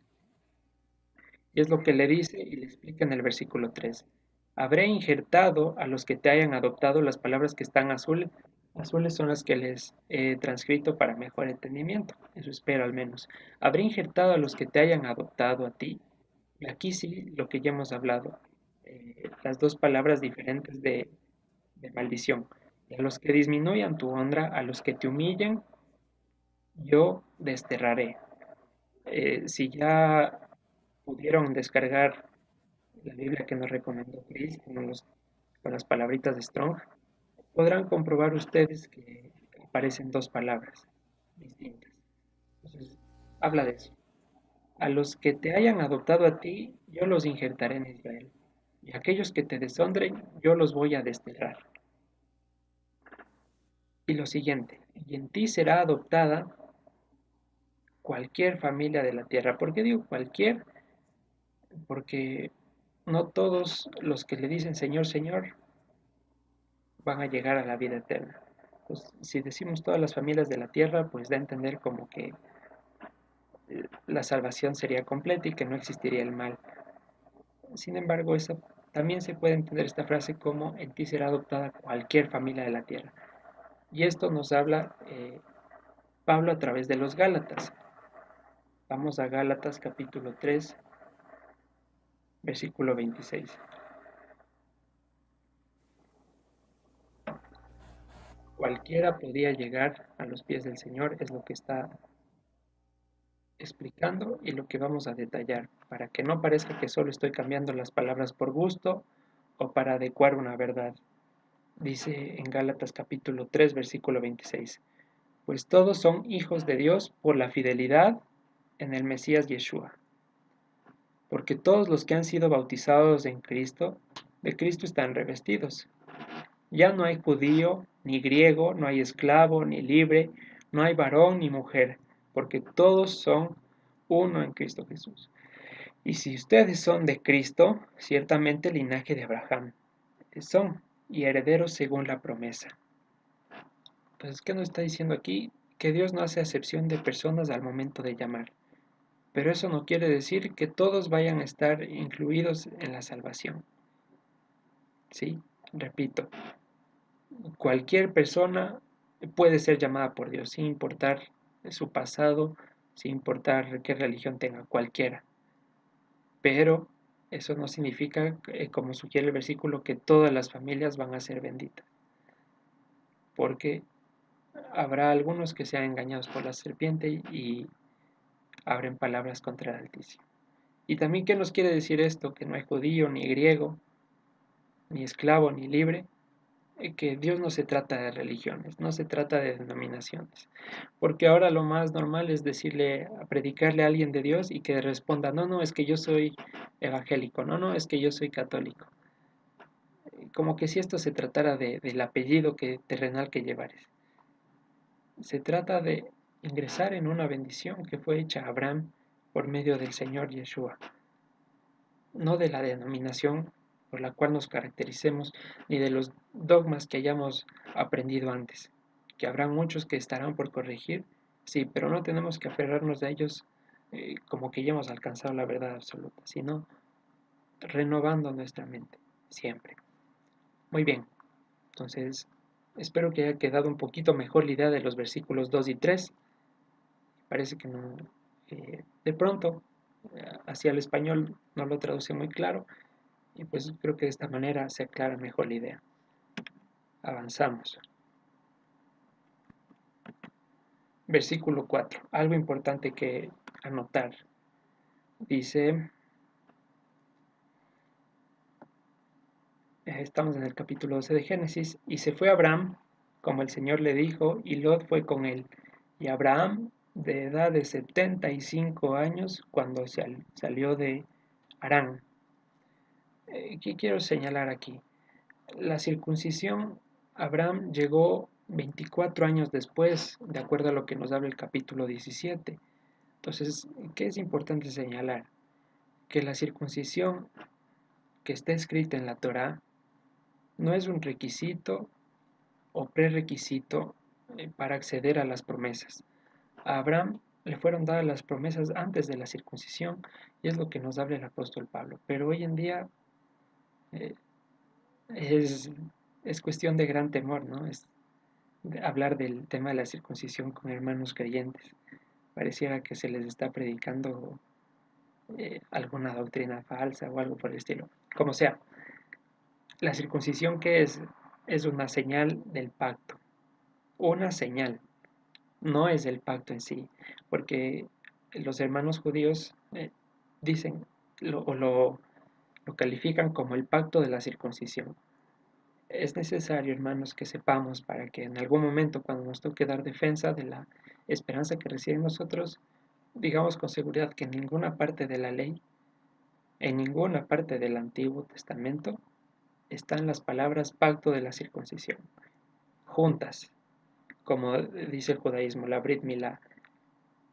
Y es lo que le dice y le explica en el versículo 3. Habré injertado a los que te hayan adoptado. Las palabras que están azules son las que les he transcrito para mejor entendimiento. Eso espero al menos. Habré injertado a los que te hayan adoptado a ti. Y aquí sí, lo que ya hemos hablado. Las dos palabras diferentes de maldición. Y a los que disminuyan tu honra, a los que te humillen, yo desterraré. Si ya pudieron descargar la Biblia que nos recomendó Chris con las palabritas de Strong, podrán comprobar ustedes que aparecen dos palabras distintas. Entonces, habla de eso. A los que te hayan adoptado a ti, yo los injertaré en Israel. Y a aquellos que te deshonren, yo los voy a desterrar. Y lo siguiente, y en ti será adoptada cualquier familia de la tierra. ¿Por qué digo cualquier? Porque no todos los que le dicen Señor, Señor van a llegar a la vida eterna. Pues, si decimos todas las familias de la tierra, pues da a entender como que la salvación sería completa y que no existiría el mal. Sin embargo, eso, también se puede entender esta frase como en ti será adoptada cualquier familia de la tierra. Y esto nos habla Pablo a través de los Gálatas. Vamos a Gálatas capítulo 3, versículo 26. Cualquiera podía llegar a los pies del Señor, es lo que está explicando y lo que vamos a detallar, para que no parezca que solo estoy cambiando las palabras por gusto o para adecuar una verdad. Dice en Gálatas capítulo 3, versículo 26, pues todos son hijos de Dios por la fidelidad en el Mesías Yeshua, porque todos los que han sido bautizados en Cristo, de Cristo están revestidos. Ya no hay judío, ni griego, no hay esclavo, ni libre, no hay varón ni mujer, porque todos son uno en Cristo Jesús. Y si ustedes son de Cristo, ciertamente linaje de Abraham son, y herederos según la promesa. Entonces, ¿qué nos está diciendo aquí? Que Dios no hace acepción de personas al momento de llamar. Pero eso no quiere decir que todos vayan a estar incluidos en la salvación. ¿Sí? Repito, cualquier persona puede ser llamada por Dios, sin importar su pasado, sin importar qué religión tenga, cualquiera. Pero eso no significa, como sugiere el versículo, que todas las familias van a ser benditas. Porque habrá algunos que sean engañados por la serpiente y abren palabras contra el Altísimo. Y también, ¿qué nos quiere decir esto? Que no hay judío, ni griego, ni esclavo, ni libre. Que Dios no se trata de religiones, no se trata de denominaciones. Porque ahora lo más normal es decirle, a predicarle a alguien de Dios y que responda, no, no, es que yo soy evangélico, no, no, es que yo soy católico. Como que si esto se tratara del apellido terrenal que llevares. Se trata de ingresar en una bendición que fue hecha a Abraham por medio del Señor Yeshua, no de la denominación por la cual nos caractericemos, ni de los dogmas que hayamos aprendido antes, que habrá muchos que estarán por corregir, sí, pero no tenemos que aferrarnos a ellos como que ya hemos alcanzado la verdad absoluta, sino renovando nuestra mente, siempre. Muy bien, entonces espero que haya quedado un poquito mejor la idea de los versículos 2 y 3. Parece que no, de pronto, hacia el español no lo traduce muy claro, y pues creo que de esta manera se aclara mejor la idea. Avanzamos. Versículo 4. Algo importante que anotar. Dice, Estamos en el capítulo 12 de Génesis. Y se fue Abraham, como el Señor le dijo, y Lot fue con él. Y Abraham, de edad de 75 años, cuando salió de Harán. ¿Qué quiero señalar aquí? La circuncisión, Abraham llegó 24 años después, de acuerdo a lo que nos habla el capítulo 17. Entonces, ¿qué es importante señalar? Que la circuncisión que está escrita en la Torá no es un requisito o prerequisito para acceder a las promesas. A Abraham le fueron dadas las promesas antes de la circuncisión y es lo que nos habla el apóstol Pablo. Pero hoy en día eh, es, es cuestión de gran temor, ¿no? Es de hablar del tema de la circuncisión con hermanos creyentes. Pareciera que se les está predicando alguna doctrina falsa o algo por el estilo. Como sea, la circuncisión que es una señal del pacto, una señal, no es el pacto en sí, porque los hermanos judíos dicen lo califican como el pacto de la circuncisión. Es necesario, hermanos, que sepamos para que en algún momento, cuando nos toque dar defensa de la esperanza que reciben nosotros, digamos con seguridad que en ninguna parte de la ley, en ninguna parte del Antiguo Testamento, están las palabras pacto de la circuncisión, juntas, como dice el judaísmo, la Brit Milá.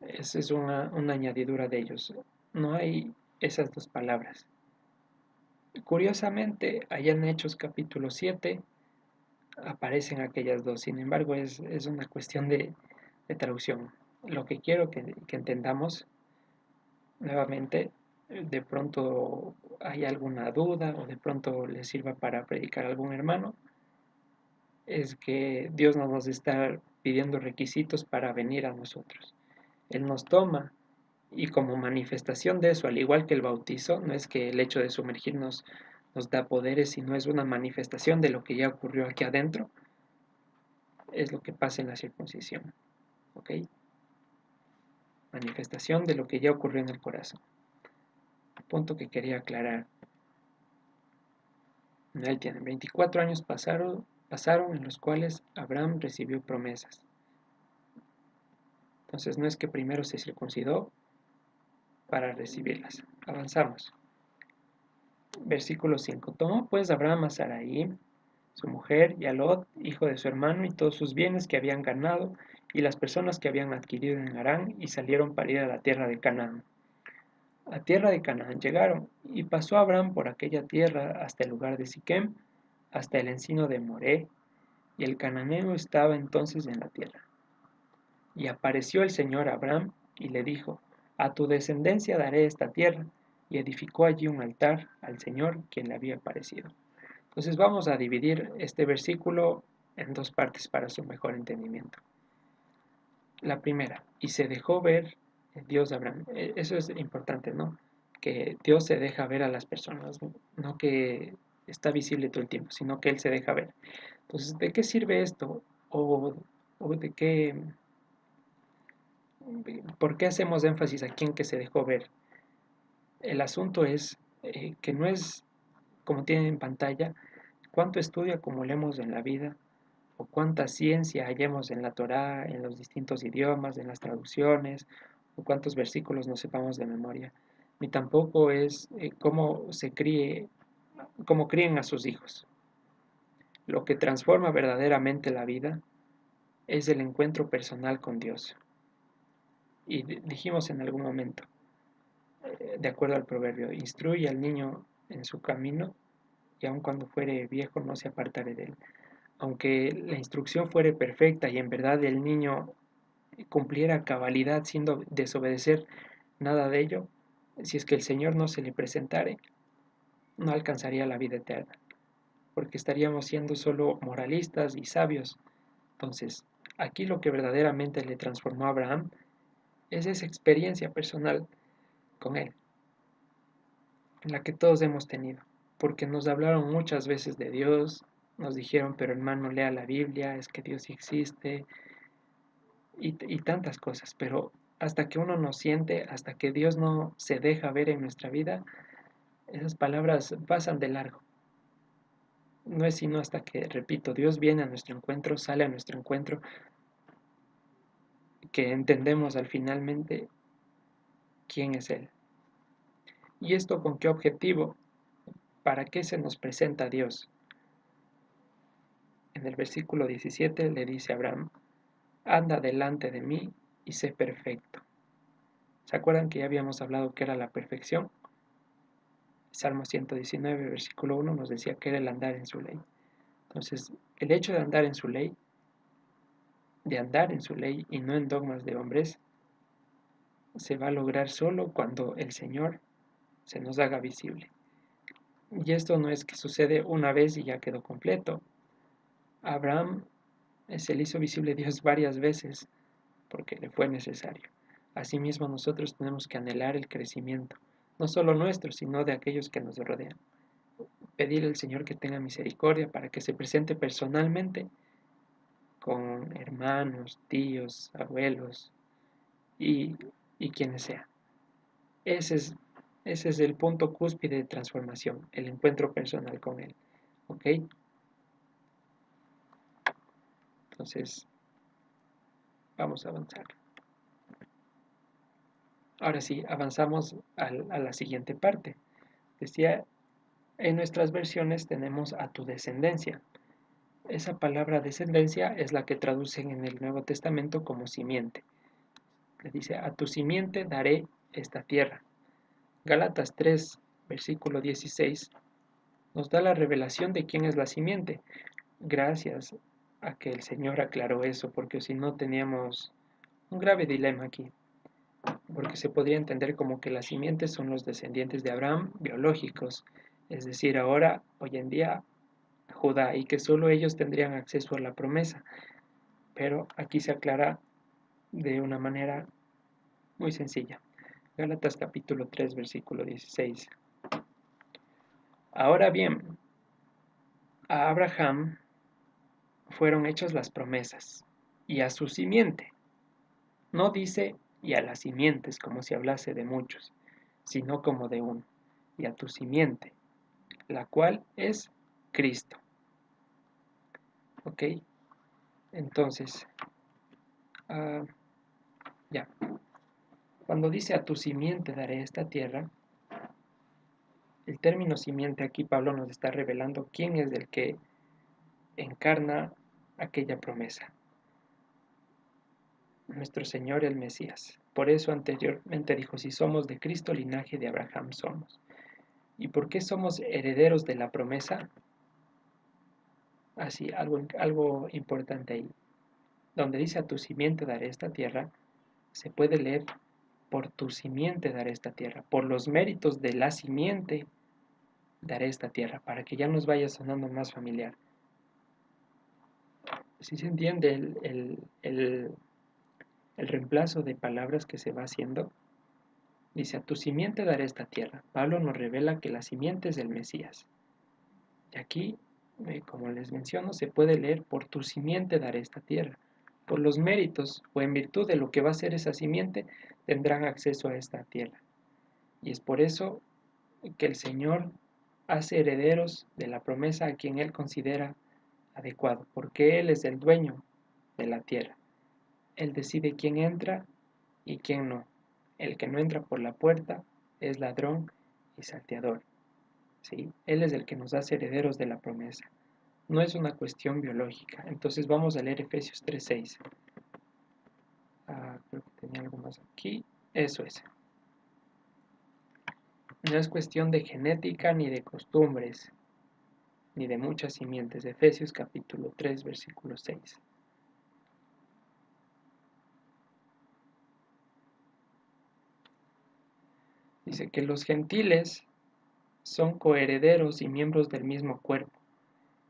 Esa es una añadidura de ellos. No hay esas dos palabras. Curiosamente, allá en Hechos capítulo 7 aparecen aquellas dos. Sin embargo, es una cuestión de traducción. Lo que quiero que entendamos nuevamente, de pronto hay alguna duda o de pronto les sirva para predicar a algún hermano, es que Dios no nos está pidiendo requisitos para venir a nosotros. Él nos toma y como manifestación de eso, al igual que el bautizo, no es que el hecho de sumergirnos nos da poderes, sino es una manifestación de lo que ya ocurrió aquí adentro, es lo que pasa en la circuncisión. ¿Ok? Manifestación de lo que ya ocurrió en el corazón. Punto que quería aclarar. Él tiene 24 años pasaron en los cuales Abraham recibió promesas. Entonces no es que primero se circuncidó para recibirlas. Avanzamos. Versículo 5. Tomó pues Abraham a Sarai, su mujer, y a Lot, hijo de su hermano, y todos sus bienes que habían ganado, y las personas que habían adquirido en Harán, y salieron para ir a la tierra de Canaán. A tierra de Canaán llegaron, y pasó Abraham por aquella tierra hasta el lugar de Siquem, hasta el encino de Moré, y el cananeo estaba entonces en la tierra. Y apareció el Señor a Abraham, y le dijo, a tu descendencia daré esta tierra, y edificó allí un altar al Señor, quien le había aparecido. Entonces vamos a dividir este versículo en dos partes para su mejor entendimiento. La primera, y se dejó ver Dios de Abraham. Eso es importante, ¿no? Que Dios se deja ver a las personas, no que está visible todo el tiempo, sino que Él se deja ver. Entonces, ¿de qué sirve esto? ¿O de qué? ¿Por qué hacemos énfasis aquí en que se dejó ver? El asunto es que no es, como tienen en pantalla, cuánto estudio acumulemos en la vida o cuánta ciencia hallemos en la Torá, en los distintos idiomas, en las traducciones, o cuántos versículos nos sepamos de memoria, ni tampoco es cómo se críe, cómo críen a sus hijos. Lo que transforma verdaderamente la vida es el encuentro personal con Dios. Y dijimos en algún momento, de acuerdo al proverbio, instruye al niño en su camino y aun cuando fuere viejo no se apartará de él. Aunque la instrucción fuere perfecta y en verdad el niño cumpliera a cabalidad sin desobedecer nada de ello, si es que el Señor no se le presentare, no alcanzaría la vida eterna, porque estaríamos siendo solo moralistas y sabios. Entonces, aquí lo que verdaderamente le transformó a Abraham es esa experiencia personal con Él, la que todos hemos tenido, porque nos hablaron muchas veces de Dios, nos dijeron, pero hermano, lea la Biblia, es que Dios sí existe, y tantas cosas, pero hasta que uno no siente, hasta que Dios no se deja ver en nuestra vida, esas palabras pasan de largo. no es sino hasta que, repito, Dios viene a nuestro encuentro, sale a nuestro encuentro, que entendemos al finalmente quién es Él. ¿Y esto con qué objetivo? ¿Para qué se nos presenta Dios? En el versículo 17 le dice a Abraham, anda delante de mí y sé perfecto. ¿Se acuerdan que ya habíamos hablado que era la perfección? Salmo 119, versículo 1 nos decía que era el andar en su ley. Entonces, el hecho de andar en su ley, y no en dogmas de hombres, se va a lograr solo cuando el Señor se nos haga visible. Y esto no es que sucede una vez y ya quedó completo. A Abraham se le hizo visible Dios varias veces porque le fue necesario. Asimismo, nosotros tenemos que anhelar el crecimiento, no solo nuestro, sino de aquellos que nos rodean. Pedir al Señor que tenga misericordia para que se presente personalmente con hermanos, tíos, abuelos y, y quienes sean. Ese es el punto cúspide de transformación, el encuentro personal con Él. ¿Ok? Entonces, vamos a avanzar. Ahora sí, avanzamos a la siguiente parte. Decía, en nuestras versiones tenemos a tu descendencia. Esa palabra descendencia es la que traducen en el Nuevo Testamento como simiente. Le dice, a tu simiente daré esta tierra. Gálatas 3, versículo 16, nos da la revelación de quién es la simiente. Gracias a que el Señor aclaró eso, porque si no teníamos un grave dilema aquí. Porque se podría entender como que las simientes son los descendientes de Abraham biológicos, es decir, ahora, hoy en día, Judá, y que solo ellos tendrían acceso a la promesa. Pero aquí se aclara de una manera muy sencilla. Gálatas capítulo 3, versículo 16. Ahora bien, a Abraham fueron hechas las promesas, y a su simiente. No dice y a las simientes como si hablase de muchos, sino como de uno, y a tu simiente, la cual es Cristo. ¿Ok? Entonces, ya. Cuando dice a tu simiente daré esta tierra, el término simiente aquí Pablo nos está revelando quién es el que encarna aquella promesa. Nuestro Señor el Mesías. Por eso anteriormente dijo, si somos de Cristo, linaje de Abraham somos. ¿Y por qué somos herederos de la promesa? Así, algo importante ahí. Donde dice a tu simiente daré esta tierra, se puede leer por tu simiente daré esta tierra, por los méritos de la simiente daré esta tierra, para que ya nos vaya sonando más familiar. Si se entiende el reemplazo de palabras que se va haciendo, dice, a tu simiente daré esta tierra. Pablo nos revela que la simiente es del Mesías. Y aquí, como les menciono, se puede leer, por tu simiente daré esta tierra. Por los méritos o en virtud de lo que va a ser esa simiente, tendrán acceso a esta tierra. Y es por eso que el Señor hace herederos de la promesa a quien Él considera adecuado, porque Él es el dueño de la tierra. Él decide quién entra y quién no. El que no entra por la puerta es ladrón y salteador. ¿Sí? Él es el que nos hace herederos de la promesa. No es una cuestión biológica. Entonces vamos a leer Efesios 3:6. Creo que tenía algo más aquí. Eso es. No es cuestión de genética ni de costumbres, ni de muchas simientes. Efesios capítulo 3, versículo 6. Dice que los gentiles son coherederos y miembros del mismo cuerpo,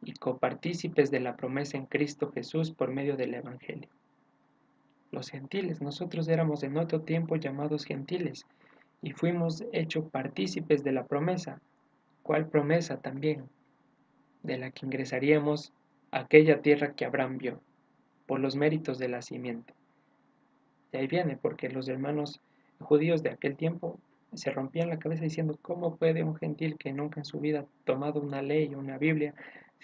y copartícipes de la promesa en Cristo Jesús por medio del Evangelio. Los gentiles, nosotros éramos en otro tiempo llamados gentiles, y fuimos hechos partícipes de la promesa. ¿Cuál promesa también? De la que ingresaríamos a aquella tierra que Abraham vio, por los méritos de la simiente. De ahí viene, porque los hermanos judíos de aquel tiempo se rompían la cabeza diciendo, ¿cómo puede un gentil que nunca en su vida ha tomado una ley o una Biblia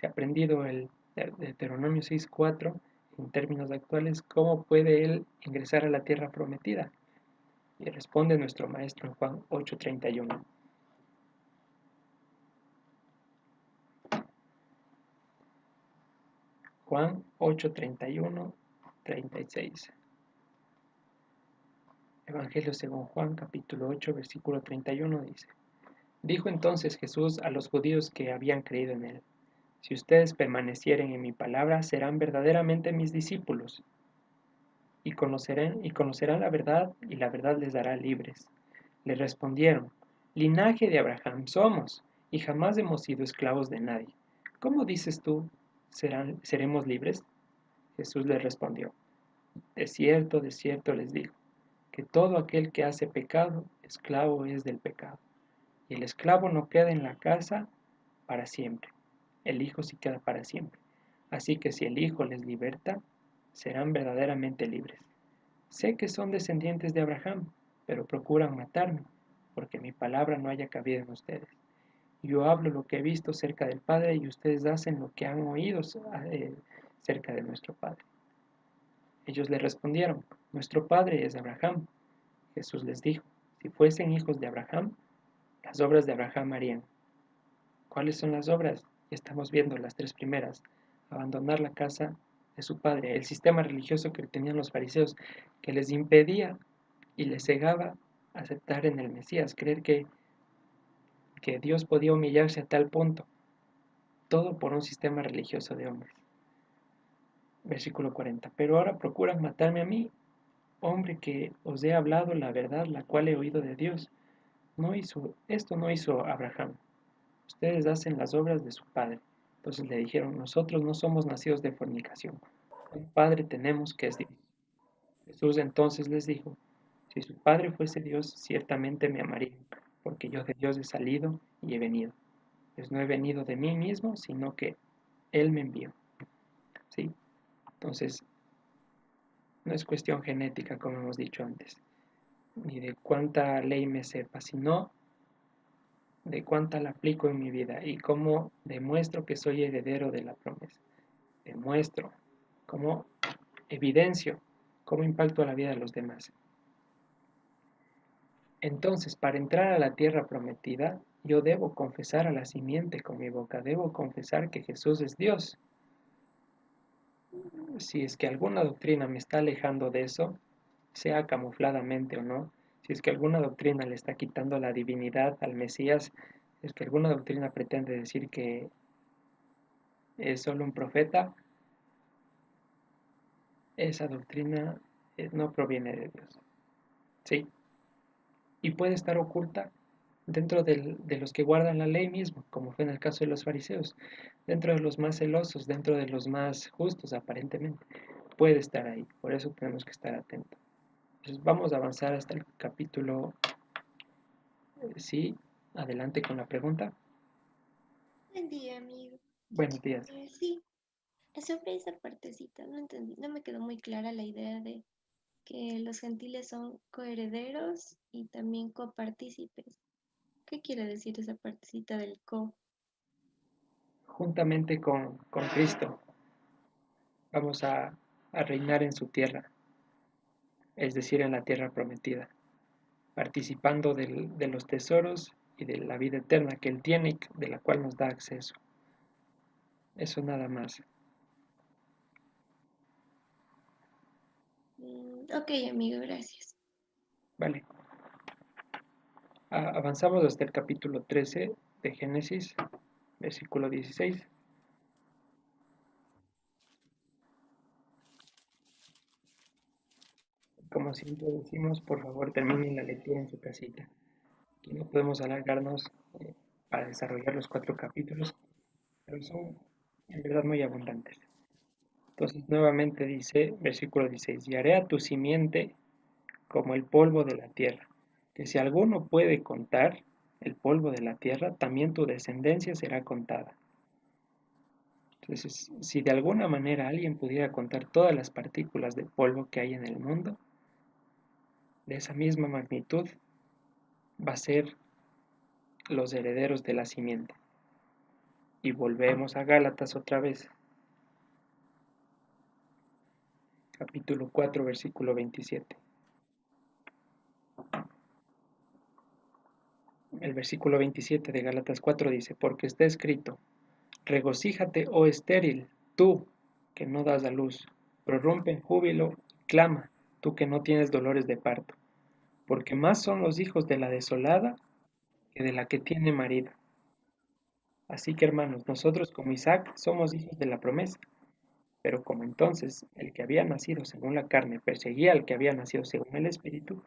Si ha aprendido el Deuteronomio 6:4 en términos actuales, ¿cómo puede él ingresar a la tierra prometida? Y responde nuestro maestro en Juan 8:31. Juan 8:31, 36. Evangelio según Juan, capítulo 8, versículo 31 dice: Dijo entonces Jesús a los judíos que habían creído en él: Si ustedes permanecieren en mi palabra, serán verdaderamente mis discípulos, y conocerán la verdad, y la verdad les hará libres. Le respondieron: Linaje de Abraham somos, y jamás hemos sido esclavos de nadie. ¿Cómo dices tú, seremos libres? Jesús les respondió: de cierto les digo, que todo aquel que hace pecado, esclavo es del pecado. Y el esclavo no queda en la casa para siempre, el Hijo sí queda para siempre. Así que si el Hijo les liberta, serán verdaderamente libres. Sé que son descendientes de Abraham, pero procuran matarme, porque mi palabra no haya cabida en ustedes. Yo hablo lo que he visto cerca del Padre y ustedes hacen lo que han oído cerca de nuestro Padre. Ellos le respondieron: Nuestro Padre es Abraham. Jesús les dijo: Si fuesen hijos de Abraham, las obras de Abraham harían. ¿Cuáles son las obras? Ya estamos viendo las tres primeras: abandonar la casa de su padre, el sistema religioso que tenían los fariseos, que les impedía y les cegaba aceptar en el Mesías, creer que Dios podía humillarse a tal punto, todo por un sistema religioso de hombres. Versículo 40. Pero ahora procuran matarme a mí, hombre que os he hablado la verdad, la cual he oído de Dios. Esto no hizo Abraham. Ustedes hacen las obras de su padre. Entonces le dijeron: Nosotros no somos nacidos de fornicación. Un padre tenemos que es Dios. Jesús entonces les dijo: Si su padre fuese Dios, ciertamente me amarían, porque yo de Dios he salido y he venido. Pues no he venido de mí mismo, sino que Él me envió. ¿Sí? Entonces, no es cuestión genética, como hemos dicho antes, ni de cuánta ley me sepa, sino de cuánta la aplico en mi vida y cómo demuestro que soy heredero de la promesa. Demuestro, cómo evidencio, cómo impacto a la vida de los demás. Entonces, para entrar a la tierra prometida, yo debo confesar a la simiente con mi boca, debo confesar que Jesús es Dios. Si es que alguna doctrina me está alejando de eso, sea camufladamente o no, si es que alguna doctrina le está quitando la divinidad al Mesías, si es que alguna doctrina pretende decir que es solo un profeta, esa doctrina no proviene de Dios. ¿Sí? Y puede estar oculta dentro de los que guardan la ley mismo, como fue en el caso de los fariseos, dentro de los más celosos, dentro de los más justos aparentemente. Puede estar ahí, por eso tenemos que estar atentos. Entonces vamos a avanzar hasta el capítulo. Sí, adelante con la pregunta. Buen día, amigo. Buenos días. Sí, sobre esa partecita, no entendí, no me quedó muy clara la idea de que los gentiles son coherederos y también copartícipes. ¿Qué quiere decir esa partecita del co? Juntamente con Cristo vamos a reinar en su tierra, es decir, en la tierra prometida, participando de los tesoros y de la vida eterna que Él tiene, de la cual nos da acceso. Eso nada más. Ok, amigo, gracias. Vale. Avanzamos hasta el capítulo 13 de Génesis, versículo 16. Como siempre decimos, por favor terminen la lectura en su casita. Aquí no podemos alargarnos para desarrollar los 4 capítulos, pero son en verdad muy abundantes. Entonces nuevamente dice, versículo 16, y haré a tu simiente como el polvo de la tierra, que si alguno puede contar el polvo de la tierra, también tu descendencia será contada. Entonces, si de alguna manera alguien pudiera contar todas las partículas de polvo que hay en el mundo, de esa misma magnitud va a ser los herederos de la simiente. Y volvemos a Gálatas otra vez. Capítulo 4, versículo 27. El versículo 27 de Gálatas 4 dice, porque está escrito, regocíjate, oh estéril, tú que no das a luz, prorrumpe en júbilo, clama, tú que no tienes dolores de parto, porque más son los hijos de la desolada que de la que tiene marido. Así que hermanos, nosotros como Isaac somos hijos de la promesa, pero como entonces el que había nacido según la carne perseguía al que había nacido según el Espíritu,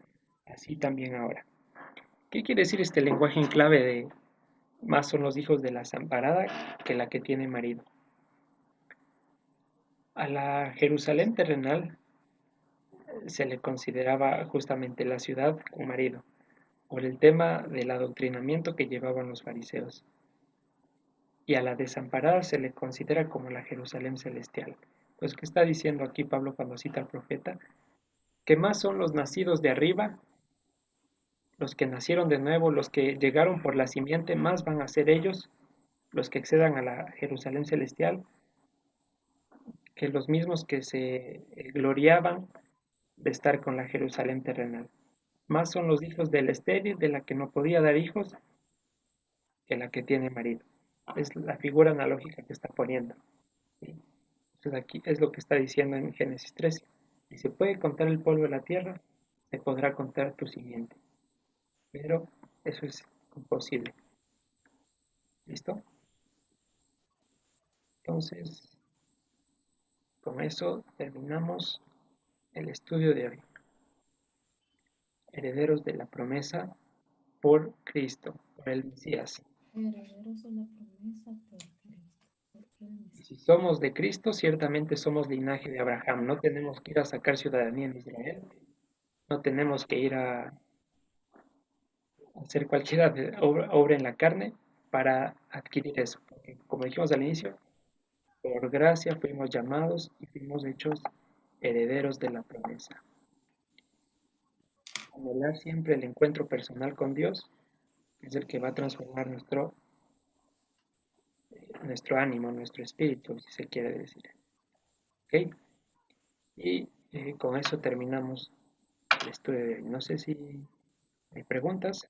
así también ahora. ¿Qué quiere decir este lenguaje en clave de más son los hijos de la desamparada que la que tiene marido? A la Jerusalén terrenal se le consideraba justamente la ciudad con marido, por el tema del adoctrinamiento que llevaban los fariseos. Y a la desamparada se le considera como la Jerusalén celestial. Pues, ¿qué está diciendo aquí Pablo cuando cita al profeta? Que más son los nacidos de arriba, los que nacieron de nuevo, los que llegaron por la simiente, más van a ser ellos los que accedan a la Jerusalén celestial, que los mismos que se gloriaban de estar con la Jerusalén terrenal. Más son los hijos del estéril, de la que no podía dar hijos, que la que tiene marido. Es la figura analógica que está poniendo. ¿Sí? Entonces aquí es lo que está diciendo en Génesis 13. Si se puede contar el polvo de la tierra, se podrá contar tu simiente. Pero eso es imposible. ¿Listo? Entonces, con eso terminamos el estudio de hoy. Herederos de la promesa por Cristo, por el Mesías. Herederos de la promesa por Cristo. ¿Por qué el Y Mesías? si somos de Cristo, ciertamente somos linaje de Abraham. No tenemos que ir a sacar ciudadanía en Israel. No tenemos que ir a hacer cualquier obra en la carne para adquirir eso. Porque, como dijimos al inicio, por gracia fuimos llamados y fuimos hechos herederos de la promesa. Anhelar siempre el encuentro personal con Dios es el que va a transformar nuestro ánimo, nuestro espíritu, si se quiere decir. ¿Ok? Y con eso terminamos el estudio de hoy. No sé si hay preguntas.